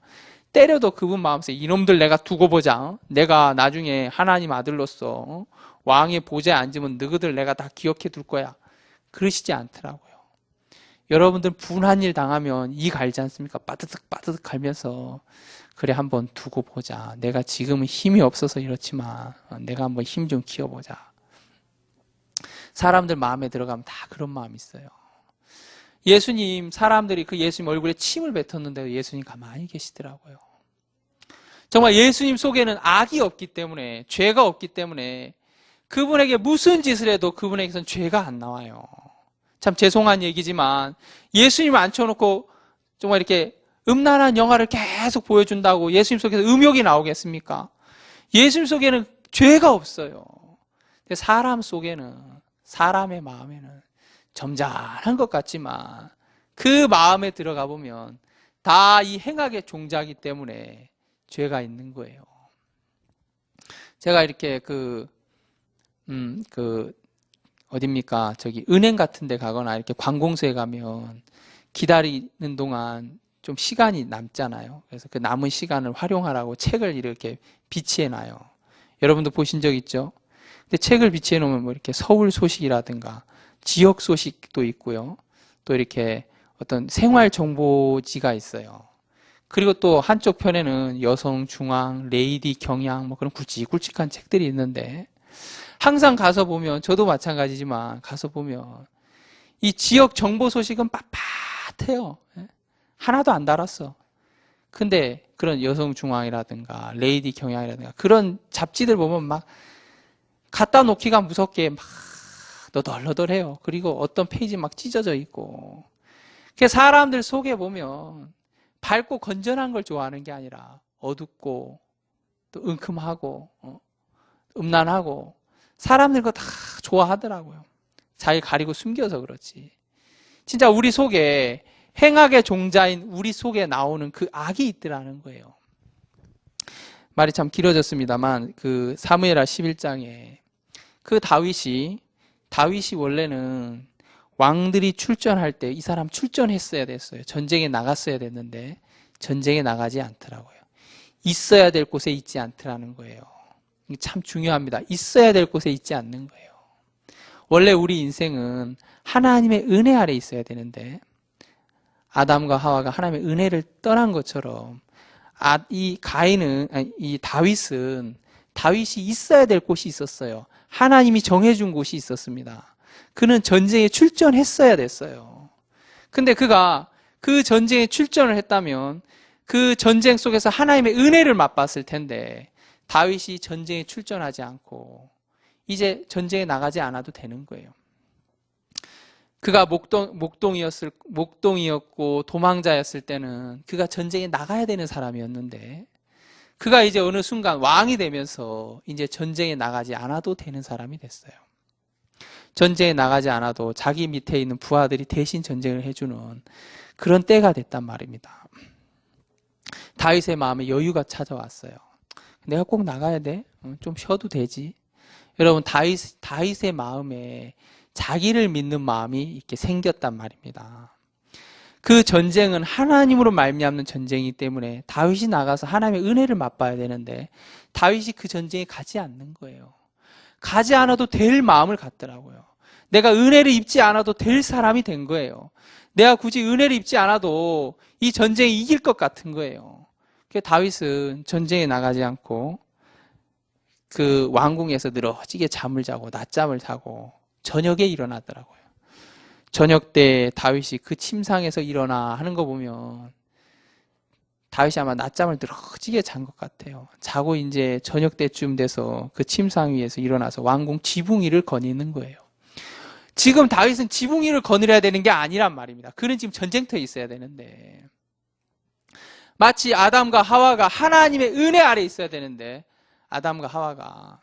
A: 때려도 그분 마음속에 이놈들 내가 두고 보자. 내가 나중에 하나님 아들로서 왕의 보좌에 앉으면 너희들 내가 다 기억해 둘 거야. 그러시지 않더라고요. 여러분들 분한 일 당하면 이 갈지 않습니까? 빠드득 갈면서 그래 한번 두고 보자. 내가 지금은 힘이 없어서 이렇지만 내가 한번 힘 좀 키워보자. 사람들 마음에 들어가면 다 그런 마음이 있어요. 예수님, 사람들이 그 예수님 얼굴에 침을 뱉었는데도 예수님 가만히 계시더라고요. 정말 예수님 속에는 악이 없기 때문에, 죄가 없기 때문에 그분에게 무슨 짓을 해도 그분에게선 죄가 안 나와요. 참 죄송한 얘기지만 예수님 앉혀놓고 정말 이렇게 음란한 영화를 계속 보여준다고 예수님 속에서 음욕이 나오겠습니까? 예수님 속에는 죄가 없어요. 근데 사람 속에는, 사람의 마음에는 점잖은 것 같지만 그 마음에 들어가 보면 다 이 행악의 종자이기 때문에 죄가 있는 거예요. 제가 이렇게 어딥니까? 저기 은행 같은 데 가거나 이렇게 관공서에 가면 기다리는 동안 좀 시간이 남잖아요. 그래서 그 남은 시간을 활용하라고 책을 이렇게 비치해 놔요. 여러분도 보신 적 있죠? 근데 책을 비치해 놓으면 뭐 이렇게 서울 소식이라든가 지역 소식도 있고요. 또 이렇게 어떤 생활 정보지가 있어요. 그리고 또 한쪽 편에는 여성, 중앙, 레이디, 경향 뭐 그런 굵직굵직한 책들이 있는데 항상 가서 보면 저도 마찬가지지만 가서 보면 이 지역 정보 소식은 빳빳해요. 하나도 안 달았어. 근데 그런 여성 중앙이라든가 레이디 경향이라든가 그런 잡지들 보면 막 갖다 놓기가 무섭게 막 너덜너덜해요. 그리고 어떤 페이지 막 찢어져 있고. 사람들 속에 보면 밝고 건전한 걸 좋아하는 게 아니라 어둡고 또 은큼하고 음란하고 사람들 그거 다 좋아하더라고요. 잘 가리고 숨겨서 그렇지. 진짜 우리 속에 행악의 종자인 우리 속에 나오는 그 악이 있더라는 거예요. 말이 참 길어졌습니다만 그 사무엘하 11장에 그 다윗이 원래는 왕들이 출전할 때 이 사람 출전했어야 됐어요. 전쟁에 나갔어야 됐는데 전쟁에 나가지 않더라고요. 있어야 될 곳에 있지 않더라는 거예요. 이게 참 중요합니다. 있어야 될 곳에 있지 않는 거예요. 원래 우리 인생은 하나님의 은혜 아래 있어야 되는데 아담과 하와가 하나님의 은혜를 떠난 것처럼 이 다윗이 있어야 될 곳이 있었어요. 하나님이 정해준 곳이 있었습니다. 그는 전쟁에 출전했어야 됐어요. 근데 그가 그 전쟁에 출전을 했다면 그 전쟁 속에서 하나님의 은혜를 맛봤을 텐데 다윗이 전쟁에 출전하지 않고 이제 전쟁에 나가지 않아도 되는 거예요. 그가 목동이었고 도망자였을 때는 그가 전쟁에 나가야 되는 사람이었는데 그가 이제 어느 순간 왕이 되면서 이제 전쟁에 나가지 않아도 되는 사람이 됐어요. 전쟁에 나가지 않아도 자기 밑에 있는 부하들이 대신 전쟁을 해주는 그런 때가 됐단 말입니다. 다윗의 마음에 여유가 찾아왔어요. 내가 꼭 나가야 돼? 좀 쉬어도 되지? 여러분, 다윗의 마음에 자기를 믿는 마음이 이렇게 생겼단 말입니다. 그 전쟁은 하나님으로 말미암는 전쟁이기 때문에 다윗이 나가서 하나님의 은혜를 맛봐야 되는데 다윗이 그 전쟁에 가지 않는 거예요. 가지 않아도 될 마음을 갖더라고요. 내가 은혜를 입지 않아도 될 사람이 된 거예요. 내가 굳이 은혜를 입지 않아도 이 전쟁에 이길 것 같은 거예요. 그래서 다윗은 전쟁에 나가지 않고 그 왕궁에서 늘어지게 잠을 자고 낮잠을 자고 저녁에 일어나더라고요. 저녁 때 다윗이 그 침상에서 일어나 하는 거 보면 다윗이 아마 낮잠을 늘어지게 잔 것 같아요. 자고 이제 저녁 때쯤 돼서 그 침상 위에서 일어나서 왕궁 지붕 위를 거니는 거예요. 지금 다윗은 지붕 위를 거느려야 되는 게 아니란 말입니다. 그는 지금 전쟁터에 있어야 되는데 마치 아담과 하와가 하나님의 은혜 아래 있어야 되는데 아담과 하와가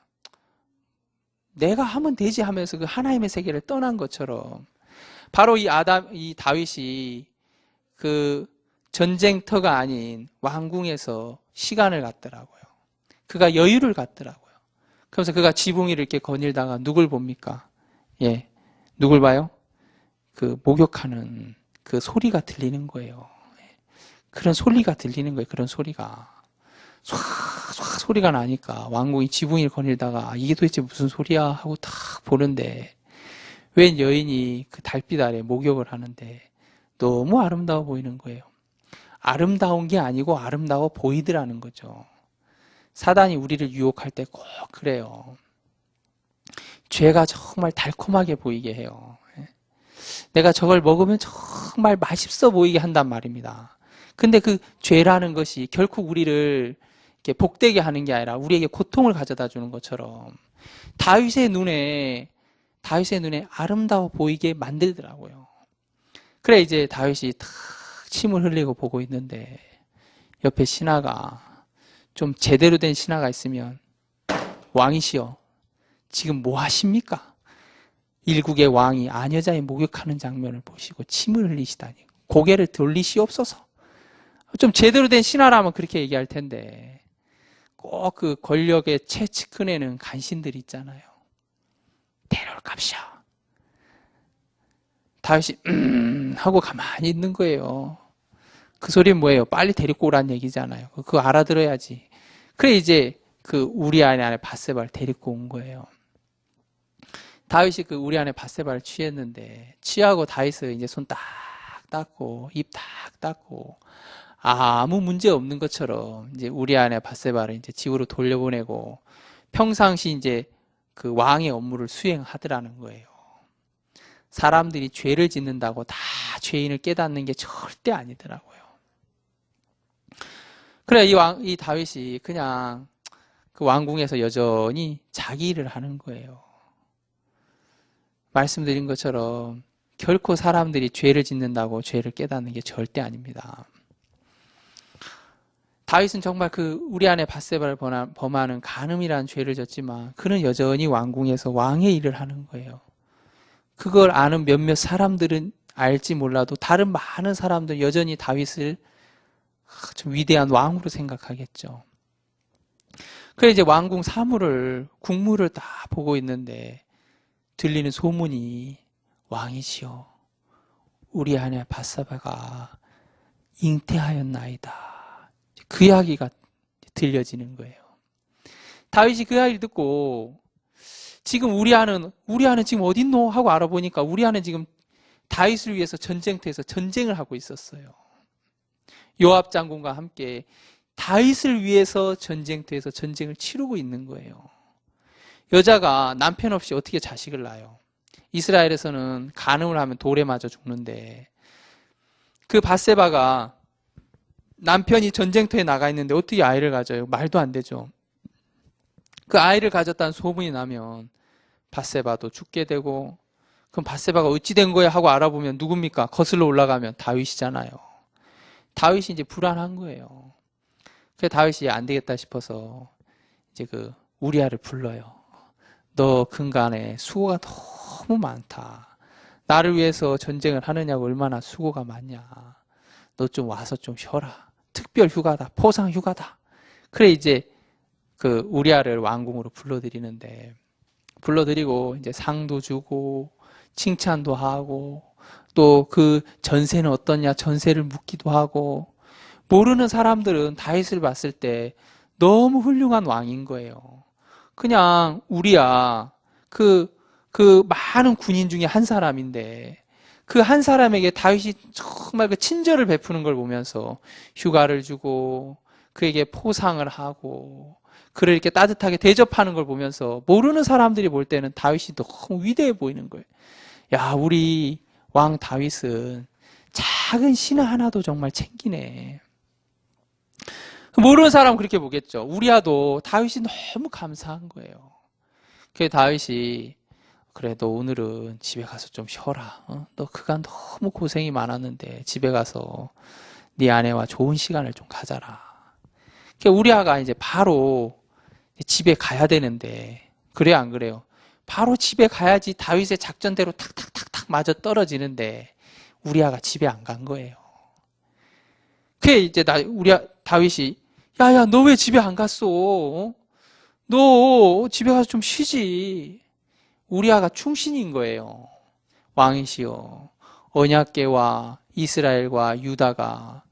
A: 내가 하면 되지 하면서 그 하나님의 세계를 떠난 것처럼 바로 이 다윗이 그 전쟁터가 아닌 왕궁에서 시간을 갖더라고요. 그가 여유를 갖더라고요. 그러면서 그가 지붕 위를 이렇게 거닐다가 누굴 봅니까? 예. 누굴 봐요? 그 목욕하는 그 소리가 들리는 거예요. 그런 소리가 들리는 거예요. 그런 소리가. 촤 소리가 나니까 왕궁이 지붕 위를 거닐다가 이게 도대체 무슨 소리야 하고 딱 보는데 웬 여인이 그 달빛 아래 목욕을 하는데 너무 아름다워 보이는 거예요. 아름다운 게 아니고 아름다워 보이더라는 거죠. 사단이 우리를 유혹할 때 꼭 그래요. 죄가 정말 달콤하게 보이게 해요. 내가 저걸 먹으면 정말 맛있어 보이게 한단 말입니다. 근데 그 죄라는 것이 결코 우리를 이렇게 복되게 하는 게 아니라 우리에게 고통을 가져다 주는 것처럼 다윗의 눈에 아름다워 보이게 만들더라고요. 그래 이제 다윗이 탁 침을 흘리고 보고 있는데 옆에 신하가 좀 제대로 된 신하가 있으면 왕이시여 지금 뭐 하십니까? 일국의 왕이 아녀자의 목욕하는 장면을 보시고 침을 흘리시다니 고개를 돌리시옵소서. 좀 제대로 된 신하라면 그렇게 얘기할 텐데 꼭 그 권력의 최측근에는 간신들이 있잖아요. 데려올 값이요. 다윗이 하고 가만히 있는 거예요. 그 소리는 뭐예요? 빨리 데리고 오란 얘기잖아요. 그거 알아들어야지. 그래 이제 그 우리아 안에 밧세바를 데리고 온 거예요. 다윗이 그 우리아 안에 밧세바를 취했는데 취하고 다윗은 이제 손 딱 닦고 입 딱 닦고 아무 문제 없는 것처럼 이제 우리아 안에 밧세바를 이제 집으로 돌려보내고 평상시 이제 그 왕의 업무를 수행하더라는 거예요. 사람들이 죄를 짓는다고 다 죄인을 깨닫는 게 절대 아니더라고요. 그래 이 다윗이 그냥 그 왕궁에서 여전히 자기 일을 하는 거예요. 말씀드린 것처럼 결코 사람들이 죄를 짓는다고 죄를 깨닫는 게 절대 아닙니다. 다윗은 정말 그 우리 안에 밧세바를 범하는 간음이라는 죄를 졌지만 그는 여전히 왕궁에서 왕의 일을 하는 거예요. 그걸 아는 몇몇 사람들은 알지 몰라도 다른 많은 사람들은 여전히 다윗을 좀 위대한 왕으로 생각하겠죠. 그래 이제 왕궁 국무를 다 보고 있는데 들리는 소문이 왕이시여 우리 아내 밧세바가 잉태하였나이다. 그 이야기가 들려지는 거예요. 다윗이 그 이야기를 듣고 지금 우리아는 지금 어딨노? 하고 알아보니까 우리아는 지금 다윗을 위해서 전쟁터에서 전쟁을 하고 있었어요. 요압 장군과 함께 다윗을 위해서 전쟁터에서 전쟁을 치르고 있는 거예요. 여자가 남편 없이 어떻게 자식을 낳아요? 이스라엘에서는 간음을 하면 돌에 맞아 죽는데 그 밧세바가 남편이 전쟁터에 나가 있는데 어떻게 아이를 가져요? 말도 안 되죠. 그 아이를 가졌다는 소문이 나면 밧세바도 죽게 되고, 그럼 밧세바가 어찌 된 거야 하고 알아보면 누굽니까? 거슬러 올라가면 다윗이잖아요. 다윗이 이제 불안한 거예요. 그래서 다윗이 안 되겠다 싶어서 이제 그 우리아를 불러요. 너 근간에 수고가 너무 많다. 나를 위해서 전쟁을 하느냐고 얼마나 수고가 많냐. 너 좀 와서 좀 쉬어라. 특별 휴가다. 포상 휴가다. 그래 이제 그 우리아를 왕궁으로 불러드리고 이제 상도 주고 칭찬도 하고 또 그 전세는 어떠냐 전세를 묻기도 하고 모르는 사람들은 다윗을 봤을 때 너무 훌륭한 왕인 거예요. 그냥 우리야 그 많은 군인 중에 한 사람인데 그 한 사람에게 다윗이 정말 그 친절을 베푸는 걸 보면서 휴가를 주고 그에게 포상을 하고 그를 이렇게 따뜻하게 대접하는 걸 보면서 모르는 사람들이 볼 때는 다윗이 너무 위대해 보이는 거예요. 야, 우리 왕 다윗은 작은 신하 하나도 정말 챙기네. 모르는 사람은 그렇게 보겠죠. 우리야도 다윗이 너무 감사한 거예요. 그래서 다윗이 그래 너 오늘은 집에 가서 좀 쉬어라. 너 그간 너무 고생이 많았는데 집에 가서 네 아내와 좋은 시간을 좀 가져라. 그러니까 우리아가 이제 바로 집에 가야 되는데 그래요 안 그래요? 바로 집에 가야지 다윗의 작전대로 탁탁탁탁 맞아 떨어지는데 우리아가 집에 안 간 거예요. 그게 이제 다윗이 야야 너 왜 집에 안 갔어? 너 집에 가서 좀 쉬지. 우리아가 충신인 거예요. 왕이시여 언약궤와 이스라엘과 유다가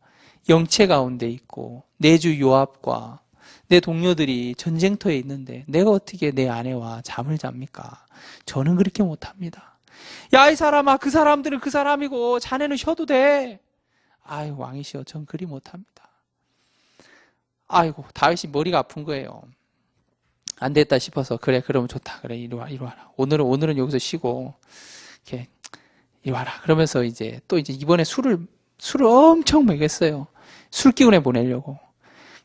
A: 영체 가운데 있고 내주 요압과 내 동료들이 전쟁터에 있는데 내가 어떻게 내 아내와 잠을 잡니까? 저는 그렇게 못합니다. 야 이 사람아 그 사람들은 그 사람이고 자네는 쉬어도 돼. 아유 왕이시여 전 그리 못합니다. 아이고 다윗이 머리가 아픈 거예요. 안 됐다 싶어서 그래 그러면 좋다. 그래 이리 와라. 오늘은 여기서 쉬고 이렇게 이리 와라. 그러면서 이제 또 이제 이번에 술을 엄청 먹였어요. 술 기운에 보내려고.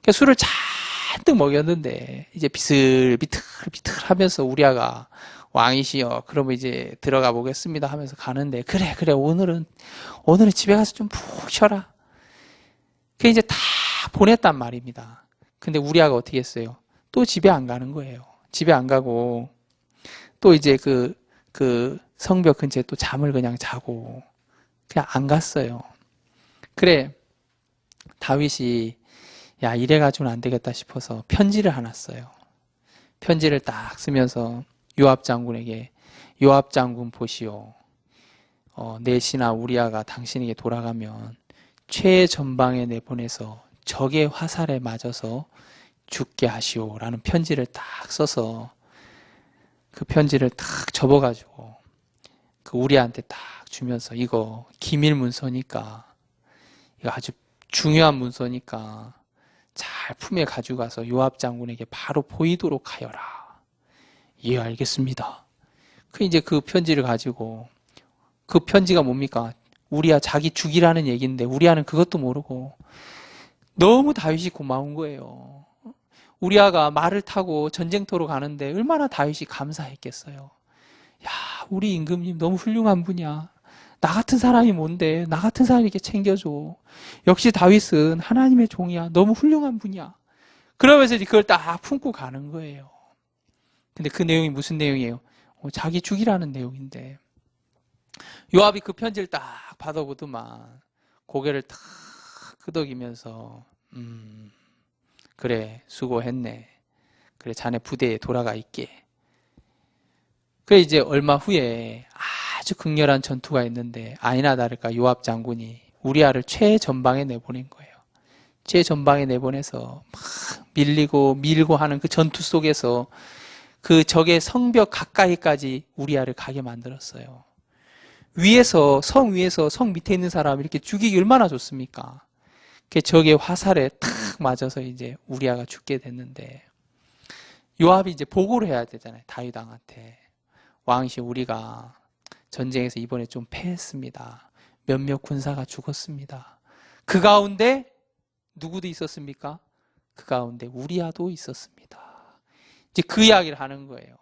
A: 그러니까 술을 잔뜩 먹였는데 이제 비틀비틀 하면서 우리아가 왕이시여 그러면 이제 들어가 보겠습니다 하면서 가는데 그래 오늘은 집에 가서 좀 푹 쉬어라. 그 이제 다 보냈단 말입니다. 근데 우리아가 어떻게 했어요? 또 집에 안 가는 거예요. 집에 안 가고 또 이제 그 성벽 근처에 또 잠을 그냥 자고 그냥 안 갔어요. 그래 다윗이 야 이래가지고는 안 되겠다 싶어서 편지를 하나 써요. 편지를 딱 쓰면서 요압 장군에게 요압 장군 보시오. 내 신하 우리아가 당신에게 돌아가면 최전방에 내보내서 적의 화살에 맞아서 죽게 하시오라는 편지를 딱 써서 그 편지를 딱 접어가지고 그 우리한테 딱 주면서 이거 기밀 문서니까 이거 아주 중요한 문서니까 잘 품에 가져가서 요압 장군에게 바로 보이도록 하여라. 예, 알겠습니다. 이제 그 편지를 가지고 그 편지가 뭡니까? 우리야 자기 죽이라는 얘기인데 우리야는 그것도 모르고 너무 다윗이 고마운 거예요. 우리아가 말을 타고 전쟁터로 가는데 얼마나 다윗이 감사했겠어요. 야, 우리 임금님 너무 훌륭한 분이야. 나 같은 사람이 뭔데? 나 같은 사람이 이렇게 챙겨줘. 역시 다윗은 하나님의 종이야. 너무 훌륭한 분이야. 그러면서 이제 그걸 딱 품고 가는 거예요. 근데 그 내용이 무슨 내용이에요? 자기 죽이라는 내용인데 요압이 그 편지를 딱 받아보더만 고개를 탁 끄덕이면서 그래 수고했네. 그래 자네 부대에 돌아가 있게. 그래 이제 얼마 후에 아주 극렬한 전투가 있는데 아니나 다를까 요압 장군이 우리아를 최전방에 내보낸 거예요. 최전방에 내보내서 막 밀고 하는 그 전투 속에서 그 적의 성벽 가까이까지 우리아를 가게 만들었어요. 위에서 성 밑에 있는 사람 이렇게 죽이기 얼마나 좋습니까? 그 적의 화살에 탁 맞아서 이제 우리아가 죽게 됐는데, 요압이 이제 보고를 해야 되잖아요. 다윗 왕한테. 왕이시, 우리가 전쟁에서 이번에 좀 패했습니다. 몇몇 군사가 죽었습니다. 그 가운데 누구도 있었습니까? 그 가운데 우리아도 있었습니다. 이제 그 이야기를 하는 거예요.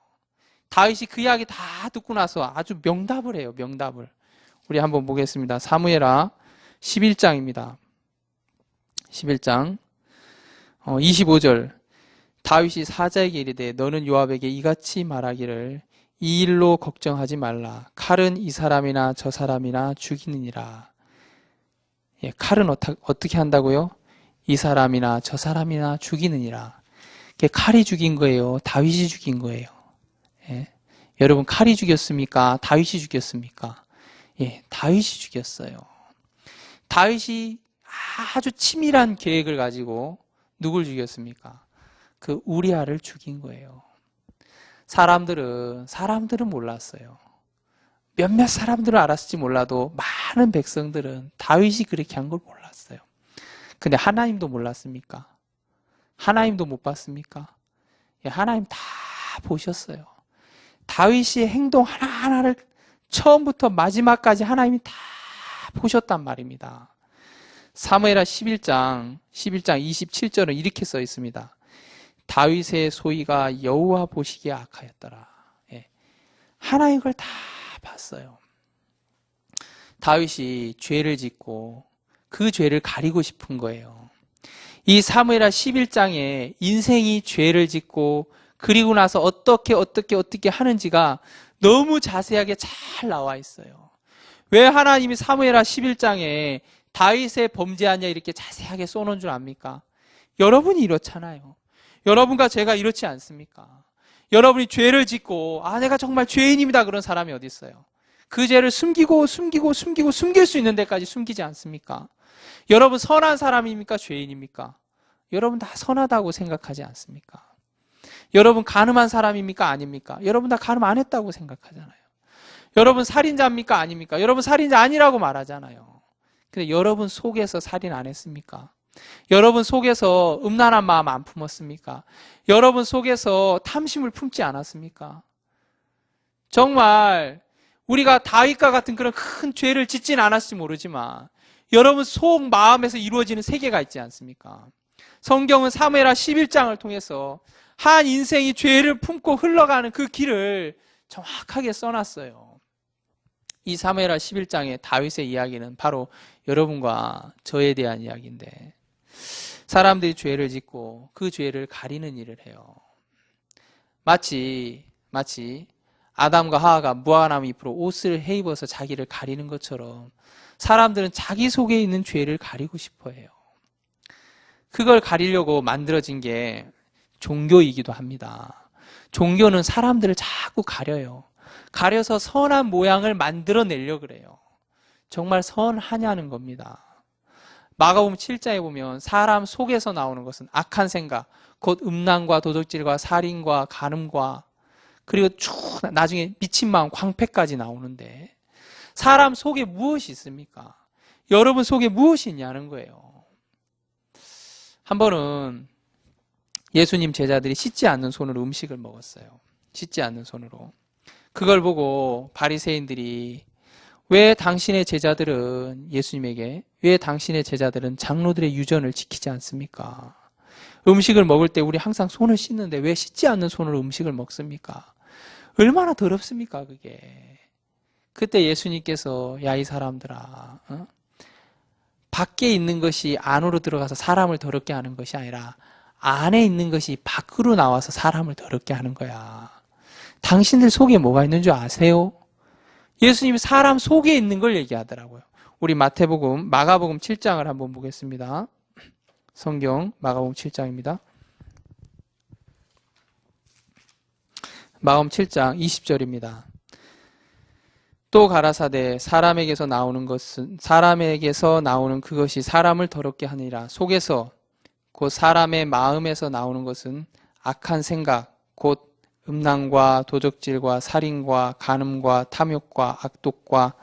A: 다윗이 그 이야기 다 듣고 나서 아주 명답을 해요. 명답을. 우리 한번 보겠습니다. 사무엘하 11장입니다. 11장 25절. 다윗이 사자에게 이르되 너는 요압에게 이같이 말하기를 이 일로 걱정하지 말라. 칼은 이 사람이나 저 사람이나 죽이느니라. 예, 칼은 어떻게 한다고요? 이 사람이나 저 사람이나 죽이느니라. 칼이 죽인 거예요? 다윗이 죽인 거예요? 예. 여러분, 칼이 죽였습니까? 다윗이 죽였습니까? 예, 다윗이 죽였어요. 다윗이 아주 치밀한 계획을 가지고 누굴 죽였습니까? 그 우리아를 죽인 거예요. 사람들은 몰랐어요. 몇몇 사람들은 알았을지 몰라도 많은 백성들은 다윗이 그렇게 한 걸 몰랐어요. 근데 하나님도 몰랐습니까? 하나님도 못 봤습니까? 예, 하나님 다 보셨어요. 다윗의 행동 하나하나를 처음부터 마지막까지 하나님이 다 보셨단 말입니다. 사무엘하 11장 27절은 이렇게 써 있습니다. 다윗의 소위가 여호와 보시기에 악하였더라. 예. 하나님 그걸 다 봤어요. 다윗이 죄를 짓고 그 죄를 가리고 싶은 거예요. 이 사무엘하 11장에 인생이 죄를 짓고 그리고 나서 어떻게 하는지가 너무 자세하게 잘 나와 있어요. 왜 하나님이 사무엘하 11장에 다윗의 범죄하냐 이렇게 자세하게 써놓은 줄 압니까? 여러분이 이렇잖아요. 여러분과 제가 이렇지 않습니까? 여러분이 죄를 짓고 내가 정말 죄인입니다 그런 사람이 어디 있어요? 그 죄를 숨길 수 있는 데까지 숨기지 않습니까? 여러분 선한 사람입니까? 죄인입니까? 여러분 다 선하다고 생각하지 않습니까? 여러분 가늠한 사람입니까? 아닙니까? 여러분 다 가늠 안 했다고 생각하잖아요. 여러분 살인자입니까? 아닙니까? 여러분 살인자 아니라고 말하잖아요. 근데 여러분 속에서 살인 안 했습니까? 여러분 속에서 음란한 마음 안 품었습니까? 여러분 속에서 탐심을 품지 않았습니까? 정말 우리가 다윗과 같은 그런 큰 죄를 짓진 않았을지 모르지만 여러분 속 마음에서 이루어지는 세계가 있지 않습니까? 성경은 사무엘하 11장을 통해서 한 인생이 죄를 품고 흘러가는 그 길을 정확하게 써놨어요. 이 사무엘하 11장의 다윗의 이야기는 바로 여러분과 저에 대한 이야기인데, 사람들이 죄를 짓고 그 죄를 가리는 일을 해요. 마치 아담과 하와가 무화과나무 잎으로 옷을 헤입어서 자기를 가리는 것처럼 사람들은 자기 속에 있는 죄를 가리고 싶어 해요. 그걸 가리려고 만들어진 게 종교이기도 합니다. 종교는 사람들을 자꾸 가려요. 가려서 선한 모양을 만들어내려고 그래요. 정말 선하냐는 겁니다. 마가복음 7장에 보면 사람 속에서 나오는 것은 악한 생각, 곧 음란과 도적질과 살인과 간음과 그리고 쭉 나중에 미친 마음, 광패까지 나오는데 사람 속에 무엇이 있습니까? 여러분 속에 무엇이 있냐는 거예요. 한 번은 예수님 제자들이 씻지 않는 손으로 음식을 먹었어요. 씻지 않는 손으로. 그걸 보고 바리새인들이 왜 당신의 제자들은 장로들의 유전을 지키지 않습니까? 음식을 먹을 때 우리 항상 손을 씻는데 왜 씻지 않는 손으로 음식을 먹습니까? 얼마나 더럽습니까 그게. 그때 예수님께서 야 이 사람들아, 밖에 있는 것이 안으로 들어가서 사람을 더럽게 하는 것이 아니라 안에 있는 것이 밖으로 나와서 사람을 더럽게 하는 거야. 당신들 속에 뭐가 있는 줄 아세요? 예수님이 사람 속에 있는 걸 얘기하더라고요. 우리 마가복음 7장을 한번 보겠습니다. 성경 마가복음 7장입니다. 마가복음 7장 20절입니다. 또 가라사대 사람에게서 나오는 그것이 사람을 더럽게 하니라. 속에서 곧 사람의 마음에서 나오는 것은 악한 생각, 곧 음란과 도적질과 살인과 간음과 탐욕과 악독과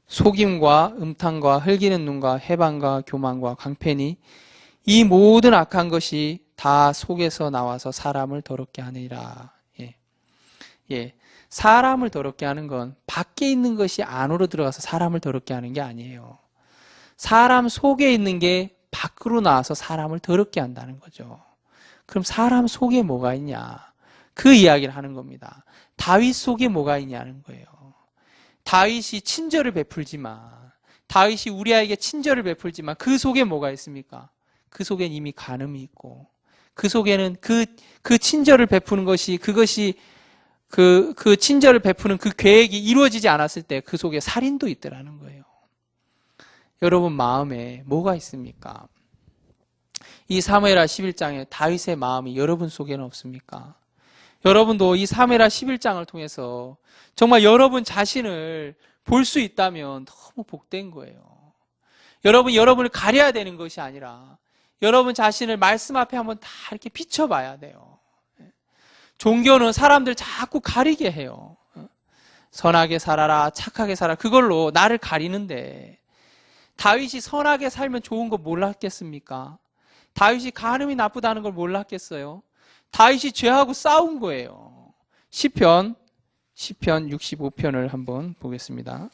A: 속임과 음탕과 흘기는 눈과 해방과 교만과 강패니 이 모든 악한 것이 다 속에서 나와서 사람을 더럽게 하느니라. 예. 사람을 더럽게 하는 건 밖에 있는 것이 안으로 들어가서 사람을 더럽게 하는 게 아니에요. 사람 속에 있는 게 밖으로 나와서 사람을 더럽게 한다는 거죠. 그럼 사람 속에 뭐가 있냐? 그 이야기를 하는 겁니다. 다윗 속에 뭐가 있냐는 거예요. 다윗이 친절을 베풀지만, 다윗이 우리아에게 친절을 베풀지만 그 속에 뭐가 있습니까? 그 속엔 이미 간음이 있고, 그 속에는 그 친절을 베푸는 것이, 그것이 그 친절을 베푸는 그 계획이 이루어지지 않았을 때 그 속에 살인도 있더라는 거예요. 여러분 마음에 뭐가 있습니까? 이 사무엘하 11장에 다윗의 마음이 여러분 속에는 없습니까? 여러분도 이 사무엘하 11장을 통해서 정말 여러분 자신을 볼 수 있다면 너무 복된 거예요. 여러분을 가려야 되는 것이 아니라 여러분 자신을 말씀 앞에 한번 다 이렇게 비춰봐야 돼요. 종교는 사람들 자꾸 가리게 해요. 선하게 살아라, 착하게 살아라. 그걸로 나를 가리는데 다윗이 선하게 살면 좋은 거 몰랐겠습니까? 다윗이 간음이 나쁘다는 걸 몰랐겠어요? 다윗이 죄하고 싸운 거예요. 시편 65편을 한번 보겠습니다.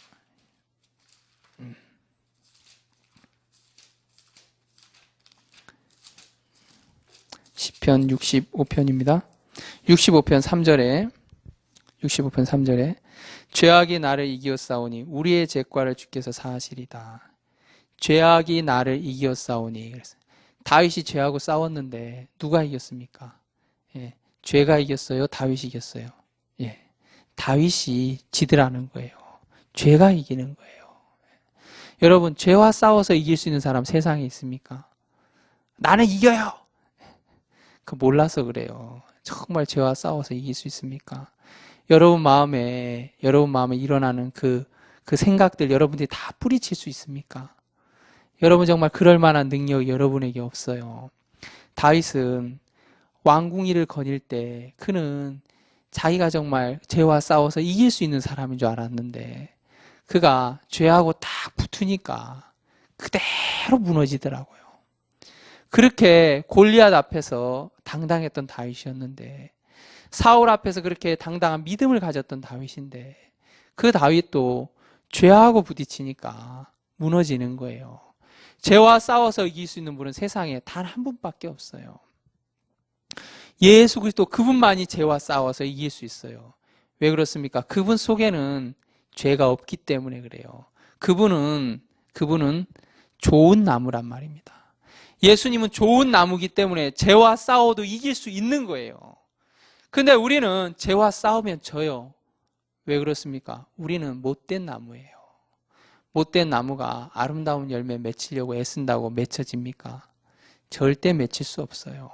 A: 시편 65편입니다. 65편 3절에 죄악이 나를 이기었사오니 우리의 죄과를 주께서 사하시리다. 죄악이 나를 이기었사오니. 다윗이 죄하고 싸웠는데 누가 이겼습니까? 예, 죄가 이겼어요? 다윗이 이겼어요? 예, 다윗이 지더라는 거예요. 죄가 이기는 거예요. 여러분, 죄와 싸워서 이길 수 있는 사람 세상에 있습니까? 나는 이겨요. 그 몰라서 그래요. 정말 죄와 싸워서 이길 수 있습니까? 여러분 마음에 일어나는 그 생각들 여러분들이 다 뿌리칠 수 있습니까? 여러분 정말 그럴 만한 능력이 여러분에게 없어요. 다윗은 왕궁이를 거닐 때 그는 자기가 정말 죄와 싸워서 이길 수 있는 사람인 줄 알았는데 그가 죄하고 딱 붙으니까 그대로 무너지더라고요. 그렇게 골리앗 앞에서 당당했던 다윗이었는데 사울 앞에서 그렇게 당당한 믿음을 가졌던 다윗인데 그 다윗도 죄하고 부딪히니까 무너지는 거예요. 죄와 싸워서 이길 수 있는 분은 세상에 단 한 분밖에 없어요. 예수 그리스도 그분만이 죄와 싸워서 이길 수 있어요. 왜 그렇습니까? 그분 속에는 죄가 없기 때문에 그래요. 그분은 좋은 나무란 말입니다. 예수님은 좋은 나무기 때문에 죄와 싸워도 이길 수 있는 거예요. 근데 우리는 죄와 싸우면 져요. 왜 그렇습니까? 우리는 못된 나무예요. 못된 나무가 아름다운 열매 맺히려고 애쓴다고 맺혀집니까? 절대 맺힐 수 없어요.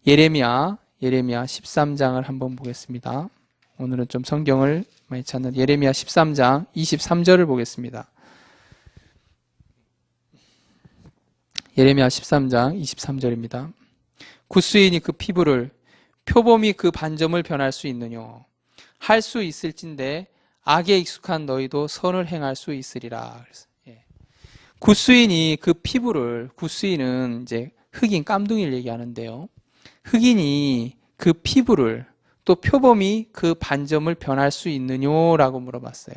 A: 예레미야 13장을 한번 보겠습니다. 오늘은 좀 성경을 많이 찾는 예레미야 13장 23절을 보겠습니다. 예레미야 13장 23절입니다. 굿수인이 그 피부를 표범이 그 반점을 변할 수 있느뇨? 할 수 있을진데 악에 익숙한 너희도 선을 행할 수 있으리라. 굿수인이 그 피부를, 굿수인은 이제 흑인 깜둥이를 얘기하는데요. 흑인이 그 피부를 또 표범이 그 반점을 변할 수 있느뇨라고 물어봤어요.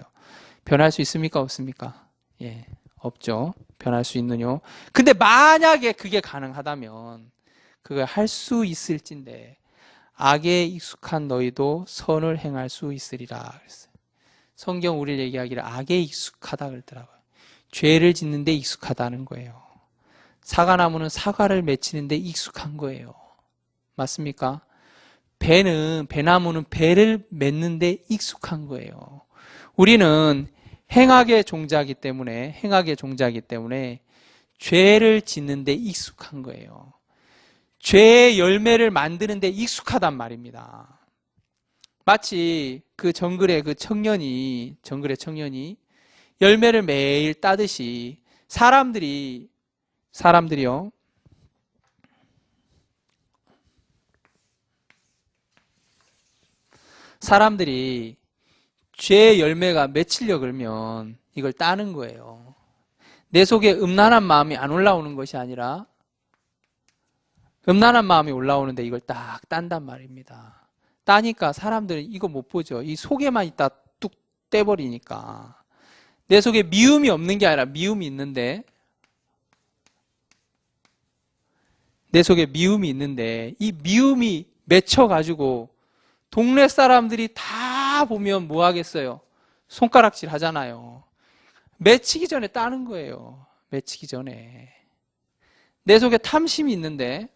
A: 변할 수 있습니까? 없습니까? 예, 없죠. 변할 수 있느뇨. 근데 만약에 그게 가능하다면 그걸 할 수 있을진데 악에 익숙한 너희도 선을 행할 수 있으리라 그랬어요. 성경 우리를 얘기하기를 악에 익숙하다 그러더라고요. 죄를 짓는데 익숙하다는 거예요. 사과나무는 사과를 맺히는데 익숙한 거예요. 맞습니까? 배나무는 배를 맺는데 익숙한 거예요. 우리는 행악의 종자이기 때문에 죄를 짓는데 익숙한 거예요. 죄의 열매를 만드는데 익숙하단 말입니다. 마치 그 정글의 청년이 열매를 매일 따듯이 사람들이요. 사람들이 죄의 열매가 맺히려 그러면 이걸 따는 거예요. 내 속에 음란한 마음이 안 올라오는 것이 아니라 음란한 마음이 올라오는데 이걸 딱 딴단 말입니다. 따니까 사람들은 이거 못 보죠. 이 속에만 있다 뚝 떼버리니까. 내 속에 미움이 없는 게 아니라 미움이 있는데, 내 속에 미움이 있는데 이 미움이 맺혀가지고 동네 사람들이 다 보면 뭐 하겠어요? 손가락질 하잖아요. 맺히기 전에 따는 거예요. 맺히기 전에. 내 속에 탐심이 있는데,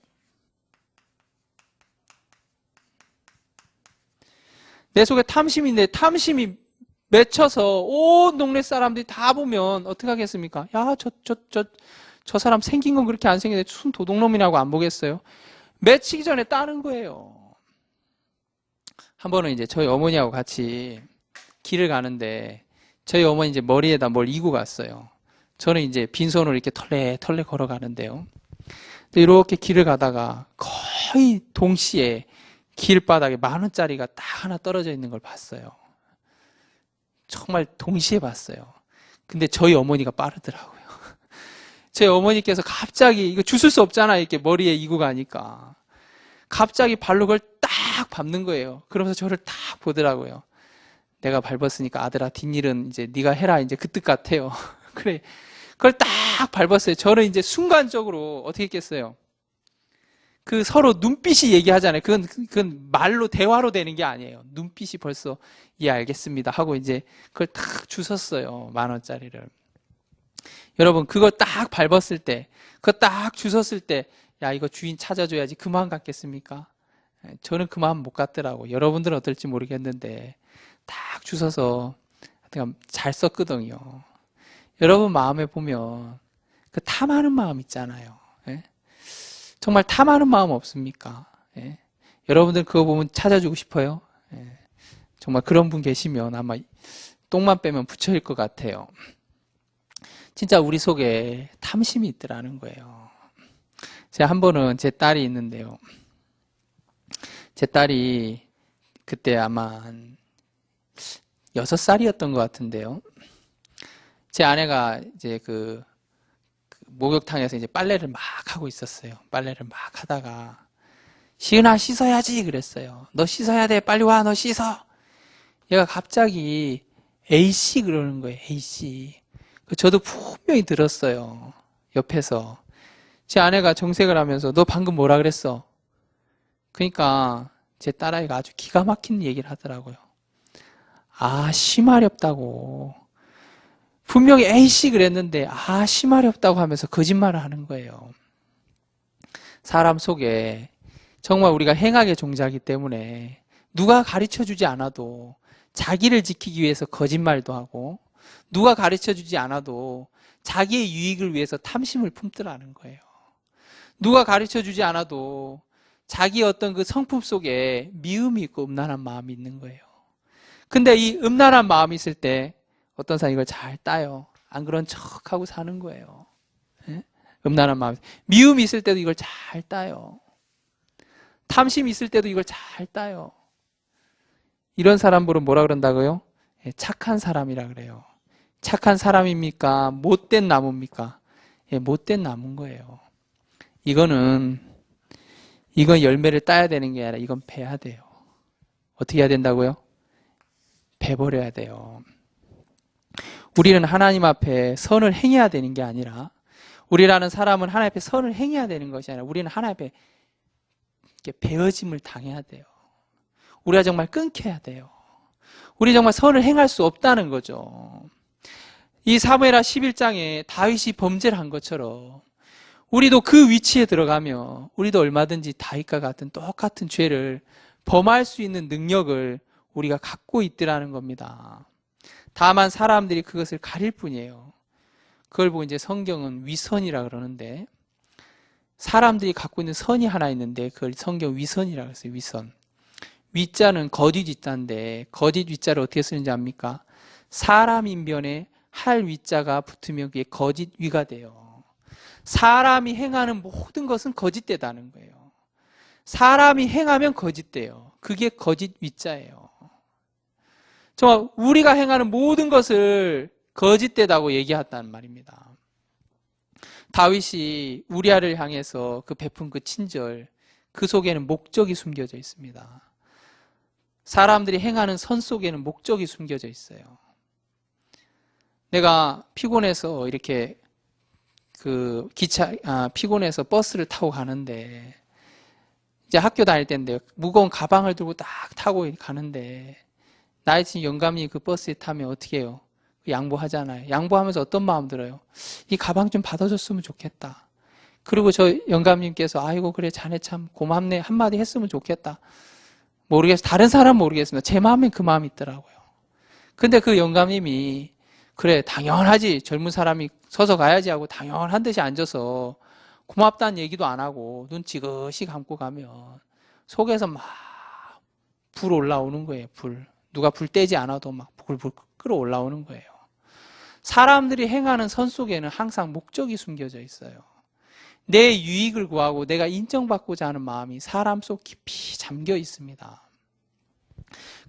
A: 내 속에 탐심이 있는데 탐심이 맺혀서 온 동네 사람들이 다 보면 어떻게 하겠습니까? 야, 저 사람 생긴 건 그렇게 안 생겼는데 순 도둑놈이라고 안 보겠어요? 맺히기 전에 따는 거예요. 한 번은 이제 저희 어머니하고 같이 길을 가는데 저희 어머니 이제 머리에다 뭘 이고 갔어요. 저는 이제 빈손으로 이렇게 털레 걸어가는데요. 이렇게 길을 가다가 거의 동시에 길바닥에 10,000원짜리가 딱 하나 떨어져 있는 걸 봤어요. 정말 동시에 봤어요. 근데 저희 어머니가 빠르더라고요. 제 어머니께서 갑자기 이거 주술 수 없잖아요. 이렇게 머리에 이고 가니까. 갑자기 발로 그걸 딱 밟는 거예요. 그러면서 저를 딱 보더라고요. 내가 밟았으니까 아들아 뒷일은 이제 네가 해라 이제 그 뜻 같아요. 그래. 그걸 딱 밟았어요. 저는 이제 순간적으로 어떻게 했겠어요? 그 서로 눈빛이 얘기하잖아요. 그건 말로 대화로 되는 게 아니에요. 눈빛이 벌써 예 알겠습니다 하고 이제 그걸 딱 주웠어요. 10,000원짜리를. 여러분 그걸 딱 밟았을 때, 그거 딱 주웠을 때, 야 이거 주인 찾아줘야지 그 마음 같겠습니까? 저는 그 마음 못 갖더라고. 여러분들은 어떨지 모르겠는데 딱 주워서 잘 썼거든요. 여러분 마음에 보면 그 탐하는 마음 있잖아요. 예? 정말 탐하는 마음 없습니까? 예? 여러분들 그거 보면 찾아주고 싶어요? 예? 정말 그런 분 계시면 아마 똥만 빼면 부처일 것 같아요. 진짜 우리 속에 탐심이 있더라는 거예요. 제가 한 번은 제 딸이 있는데요. 제 딸이 그때 아마 한 6살이었던 것 같은데요. 제 아내가 이제 그 목욕탕에서 이제 빨래를 막 하고 있었어요. 빨래를 막 하다가 시은아 씻어야지 그랬어요. 너 씻어야 돼. 빨리 와. 너 씻어. 얘가 갑자기 A씨 그러는 거예요. A씨. 저도 분명히 들었어요. 옆에서. 제 아내가 정색을 하면서 너 방금 뭐라 그랬어? 그러니까 제 딸아이가 아주 기가 막힌 얘기를 하더라고요. 아, 심할이 없다고. 분명히 A씨 그랬는데 아, 심할이 없다고 하면서 거짓말을 하는 거예요. 사람 속에 정말 우리가 행악의 종자이기 때문에 누가 가르쳐주지 않아도 자기를 지키기 위해서 거짓말도 하고 누가 가르쳐주지 않아도 자기의 유익을 위해서 탐심을 품더라는 거예요. 누가 가르쳐주지 않아도 자기의 어떤 그 성품 속에 미움이 있고 음란한 마음이 있는 거예요. 근데 이 음란한 마음이 있을 때 어떤 사람이 이걸 잘 따요. 안 그런 척하고 사는 거예요. 예? 음란한 마음. 미움이 있을 때도 이걸 잘 따요. 탐심이 있을 때도 이걸 잘 따요. 이런 사람들은 뭐라 그런다고요? 예, 착한 사람이라 그래요. 착한 사람입니까? 못된 나무입니까? 예, 못된 나무인 거예요. 이건 열매를 따야 되는 게 아니라 이건 베야 돼요. 어떻게 해야 된다고요? 베버려야 돼요. 우리는 하나님 앞에 선을 행해야 되는 게 아니라 우리라는 사람은 하나님 앞에 선을 행해야 되는 것이 아니라 우리는 하나님 앞에 베어짐을 당해야 돼요. 우리가 정말 끊겨야 돼요. 우리 정말 선을 행할 수 없다는 거죠. 이 사무엘하 11장에 다윗이 범죄를 한 것처럼 우리도 그 위치에 들어가면 우리도 얼마든지 다윗과 같은 똑같은 죄를 범할 수 있는 능력을 우리가 갖고 있더라는 겁니다. 다만 사람들이 그것을 가릴 뿐이에요. 그걸 보고 이제 성경은 위선이라 그러는데 사람들이 갖고 있는 선이 하나 있는데 그걸 성경 위선이라고 했어요. 위선. 위자는 거짓 위자인데 거짓 위자를 어떻게 쓰는지 압니까? 사람 인변에 할 위자가 붙으면 그게 거짓 위가 돼요. 사람이 행하는 모든 것은 거짓되다는 거예요. 사람이 행하면 거짓돼요. 그게 거짓 위자예요. 정말 우리가 행하는 모든 것을 거짓되다고 얘기했다는 말입니다. 다윗이 우리아를 향해서 그 베푼 그 친절, 그 속에는 목적이 숨겨져 있습니다. 사람들이 행하는 선 속에는 목적이 숨겨져 있어요. 내가 피곤해서 이렇게 피곤해서 버스를 타고 가는데, 이제 학교 다닐 때인데, 무거운 가방을 들고 딱 타고 가는데, 나이 친 영감이 그 버스에 타면 어떻게 해요? 양보하잖아요. 양보하면서 어떤 마음 들어요? 이 가방 좀 받아줬으면 좋겠다. 그리고 저 영감님께서, 아이고, 그래, 자네 참 고맙네. 한마디 했으면 좋겠다. 모르겠어요. 다른 사람 모르겠습니다. 제 마음엔 그 마음이 있더라고요. 근데 그 영감님이, 그래, 당연하지. 젊은 사람이 서서 가야지 하고 당연한 듯이 앉아서 고맙다는 얘기도 안 하고 눈 지그시 감고 가면 속에서 막 불 올라오는 거예요. 불. 누가 불 떼지 않아도 막 불 끌어올라오는 거예요. 사람들이 행하는 선 속에는 항상 목적이 숨겨져 있어요. 내 유익을 구하고 내가 인정받고자 하는 마음이 사람 속 깊이 잠겨 있습니다.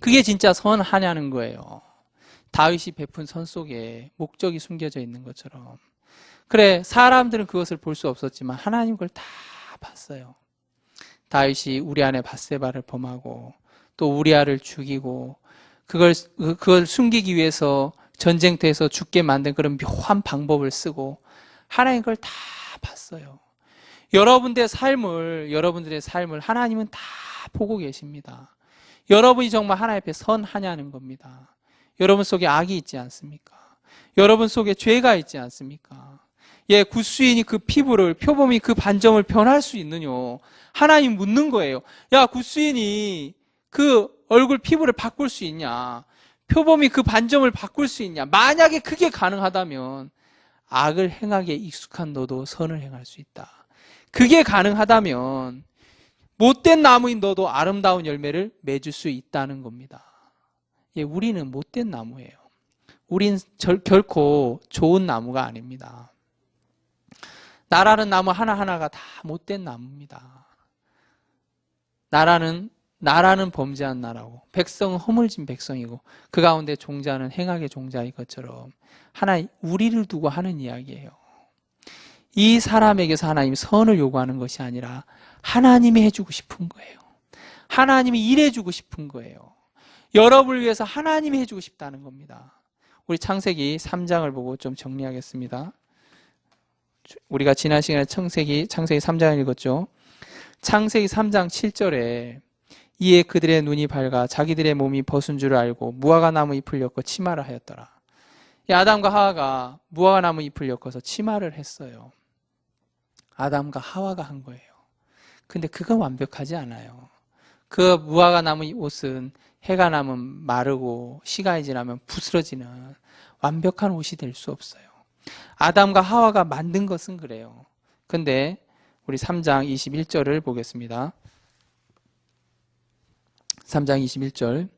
A: 그게 진짜 선하냐는 거예요. 다윗이 베푼 선 속에 목적이 숨겨져 있는 것처럼. 그래, 사람들은 그것을 볼 수 없었지만 하나님 그걸 다 봤어요. 다윗이 우리아의 밧세바를 범하고 또 우리아를 죽이고 그걸 숨기기 위해서 전쟁터에서 죽게 만든 그런 묘한 방법을 쓰고 하나님 그걸 다 봤어요. 여러분들의 삶을 하나님은 다 보고 계십니다. 여러분이 정말 하나님 앞에 선하냐는 겁니다. 여러분 속에 악이 있지 않습니까? 여러분 속에 죄가 있지 않습니까? 예, 굿수인이 그 피부를, 표범이 그 반점을 변할 수 있느냐? 하나님 묻는 거예요. 야, 굿수인이 그 얼굴 피부를 바꿀 수 있냐? 표범이 그 반점을 바꿀 수 있냐? 만약에 그게 가능하다면 악을 행하기에 익숙한 너도 선을 행할 수 있다. 그게 가능하다면 못된 나무인 너도 아름다운 열매를 맺을 수 있다는 겁니다. 예, 우리는 못된 나무예요. 우린 결코 좋은 나무가 아닙니다. 나라는 나무 하나하나가 다 못된 나무입니다. 나라는 범죄한 나라고, 백성은 허물진 백성이고, 그 가운데 종자는 행악의 종자인 것처럼 하나님, 우리를 두고 하는 이야기예요. 이 사람에게서 하나님이 선을 요구하는 것이 아니라 하나님이 해주고 싶은 거예요. 하나님이 일해주고 싶은 거예요. 여러분을 위해서 하나님이 해주고 싶다는 겁니다. 우리 창세기 3장을 보고 좀 정리하겠습니다. 우리가 지난 시간에 창세기 3장을 읽었죠. 창세기 3장 7절에 이에 그들의 눈이 밝아 자기들의 몸이 벗은 줄을 알고 무화과 나무 잎을 엮어 치마를 하였더라. 아담과 하와가 무화과 나무 잎을 엮어서 치마를 했어요. 아담과 하와가 한 거예요. 근데 그건 완벽하지 않아요. 그 무화과 나무 옷은 해가 나면 마르고 시간이 지나면 부스러지는 완벽한 옷이 될 수 없어요. 아담과 하와가 만든 것은 그래요. 근데 우리 3장 21절을 보겠습니다. 3장 21절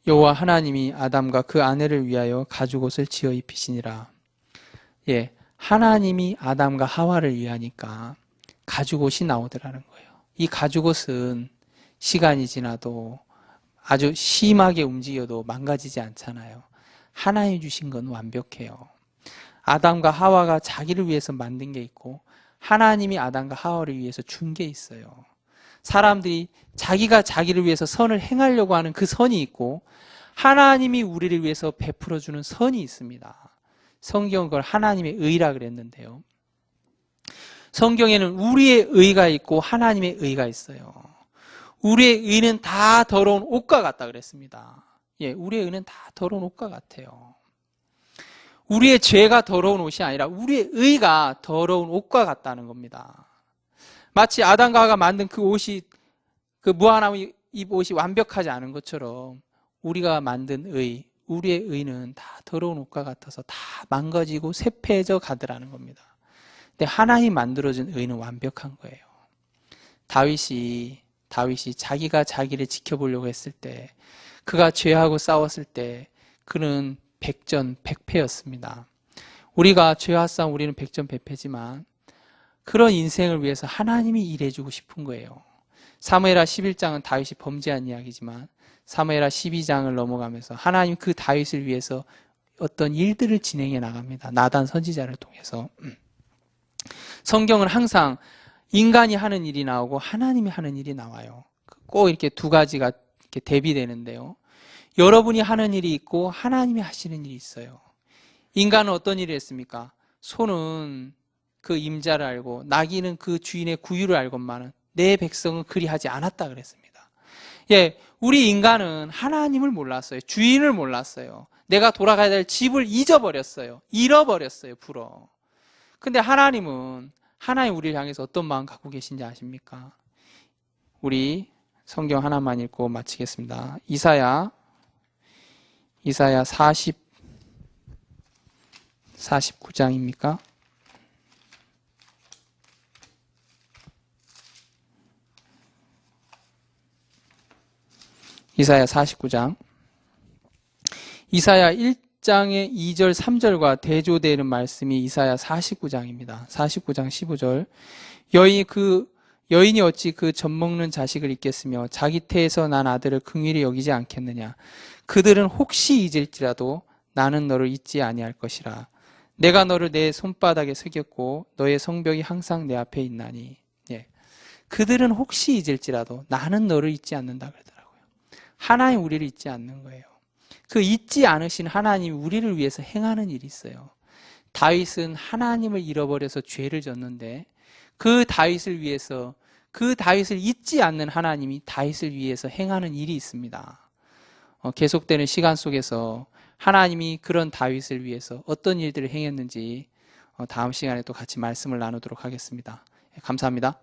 A: 여호와 하나님이 아담과 그 아내를 위하여 가죽옷을 지어 입히시니라. 예, 하나님이 아담과 하와를 위하니까 가죽옷이 나오더라는 거예요. 이 가죽옷은 시간이 지나도 아주 심하게 움직여도 망가지지 않잖아요. 하나님이 주신 건 완벽해요. 아담과 하와가 자기를 위해서 만든 게 있고 하나님이 아담과 하와를 위해서 준 게 있어요. 사람들이 자기가 자기를 위해서 선을 행하려고 하는 그 선이 있고 하나님이 우리를 위해서 베풀어주는 선이 있습니다. 성경은 그걸 하나님의 의라 그랬는데요. 성경에는 우리의 의가 있고 하나님의 의가 있어요. 우리의 의는 다 더러운 옷과 같다 그랬습니다. 예, 우리의 의는 다 더러운 옷과 같아요. 우리의 죄가 더러운 옷이 아니라 우리의 의가 더러운 옷과 같다는 겁니다. 마치 아담과 하와가 만든 그 옷이, 그 무화과나무 잎 옷이 완벽하지 않은 것처럼 우리가 만든 의, 우리의 의는 다 더러운 옷과 같아서 다 망가지고 쇠폐해져 가더라는 겁니다. 근데 하나님 만들어준 의는 완벽한 거예요. 다윗이 자기가 자기를 지켜보려고 했을 때, 그가 죄하고 싸웠을 때 그는 백전백패였습니다. 우리가 죄와 싸움 우리는 백전백패지만 그런 인생을 위해서 하나님이 일해주고 싶은 거예요. 사무엘하 11장은 다윗이 범죄한 이야기지만 사무엘하 12장을 넘어가면서 하나님 그 다윗을 위해서 어떤 일들을 진행해 나갑니다. 나단 선지자를 통해서. 성경은 항상 인간이 하는 일이 나오고 하나님이 하는 일이 나와요. 꼭 이렇게 두 가지가 이렇게 대비되는데요. 여러분이 하는 일이 있고 하나님이 하시는 일이 있어요. 인간은 어떤 일을 했습니까? 소는 그 임자를 알고 나귀는 그 주인의 구유를 알건만은 내 백성은 그리하지 않았다 그랬습니다. 예, 우리 인간은 하나님을 몰랐어요. 주인을 몰랐어요. 내가 돌아가야 될 집을 잊어버렸어요. 잃어버렸어요. 불어. 근데 하나님 우리를 향해서 어떤 마음 갖고 계신지 아십니까? 우리 성경 하나만 읽고 마치겠습니다. 이사야 49장입니까? 이사야 49장. 이사야 1장의 2절 3절과 대조되는 말씀이 이사야 49장입니다. 49장 15절. 여인이 어찌 그 젖먹는 자식을 잊겠으며 자기 태에서 난 아들을 긍휼히 여기지 않겠느냐. 그들은 혹시 잊을지라도 나는 너를 잊지 아니할 것이라. 내가 너를 내 손바닥에 새겼고 너의 성벽이 항상 내 앞에 있나니. 예. 그들은 혹시 잊을지라도 나는 너를 잊지 않는다 그러더라고요. 하나님 우리를 잊지 않는 거예요. 그 잊지 않으신 하나님이 우리를 위해서 행하는 일이 있어요. 다윗은 하나님을 잃어버려서 죄를 졌는데 그 다윗을 위해서 그 다윗을 잊지 않는 하나님이 다윗을 위해서 행하는 일이 있습니다. 계속되는 시간 속에서 하나님이 그런 다윗을 위해서 어떤 일들을 행했는지 다음 시간에 또 같이 말씀을 나누도록 하겠습니다. 감사합니다.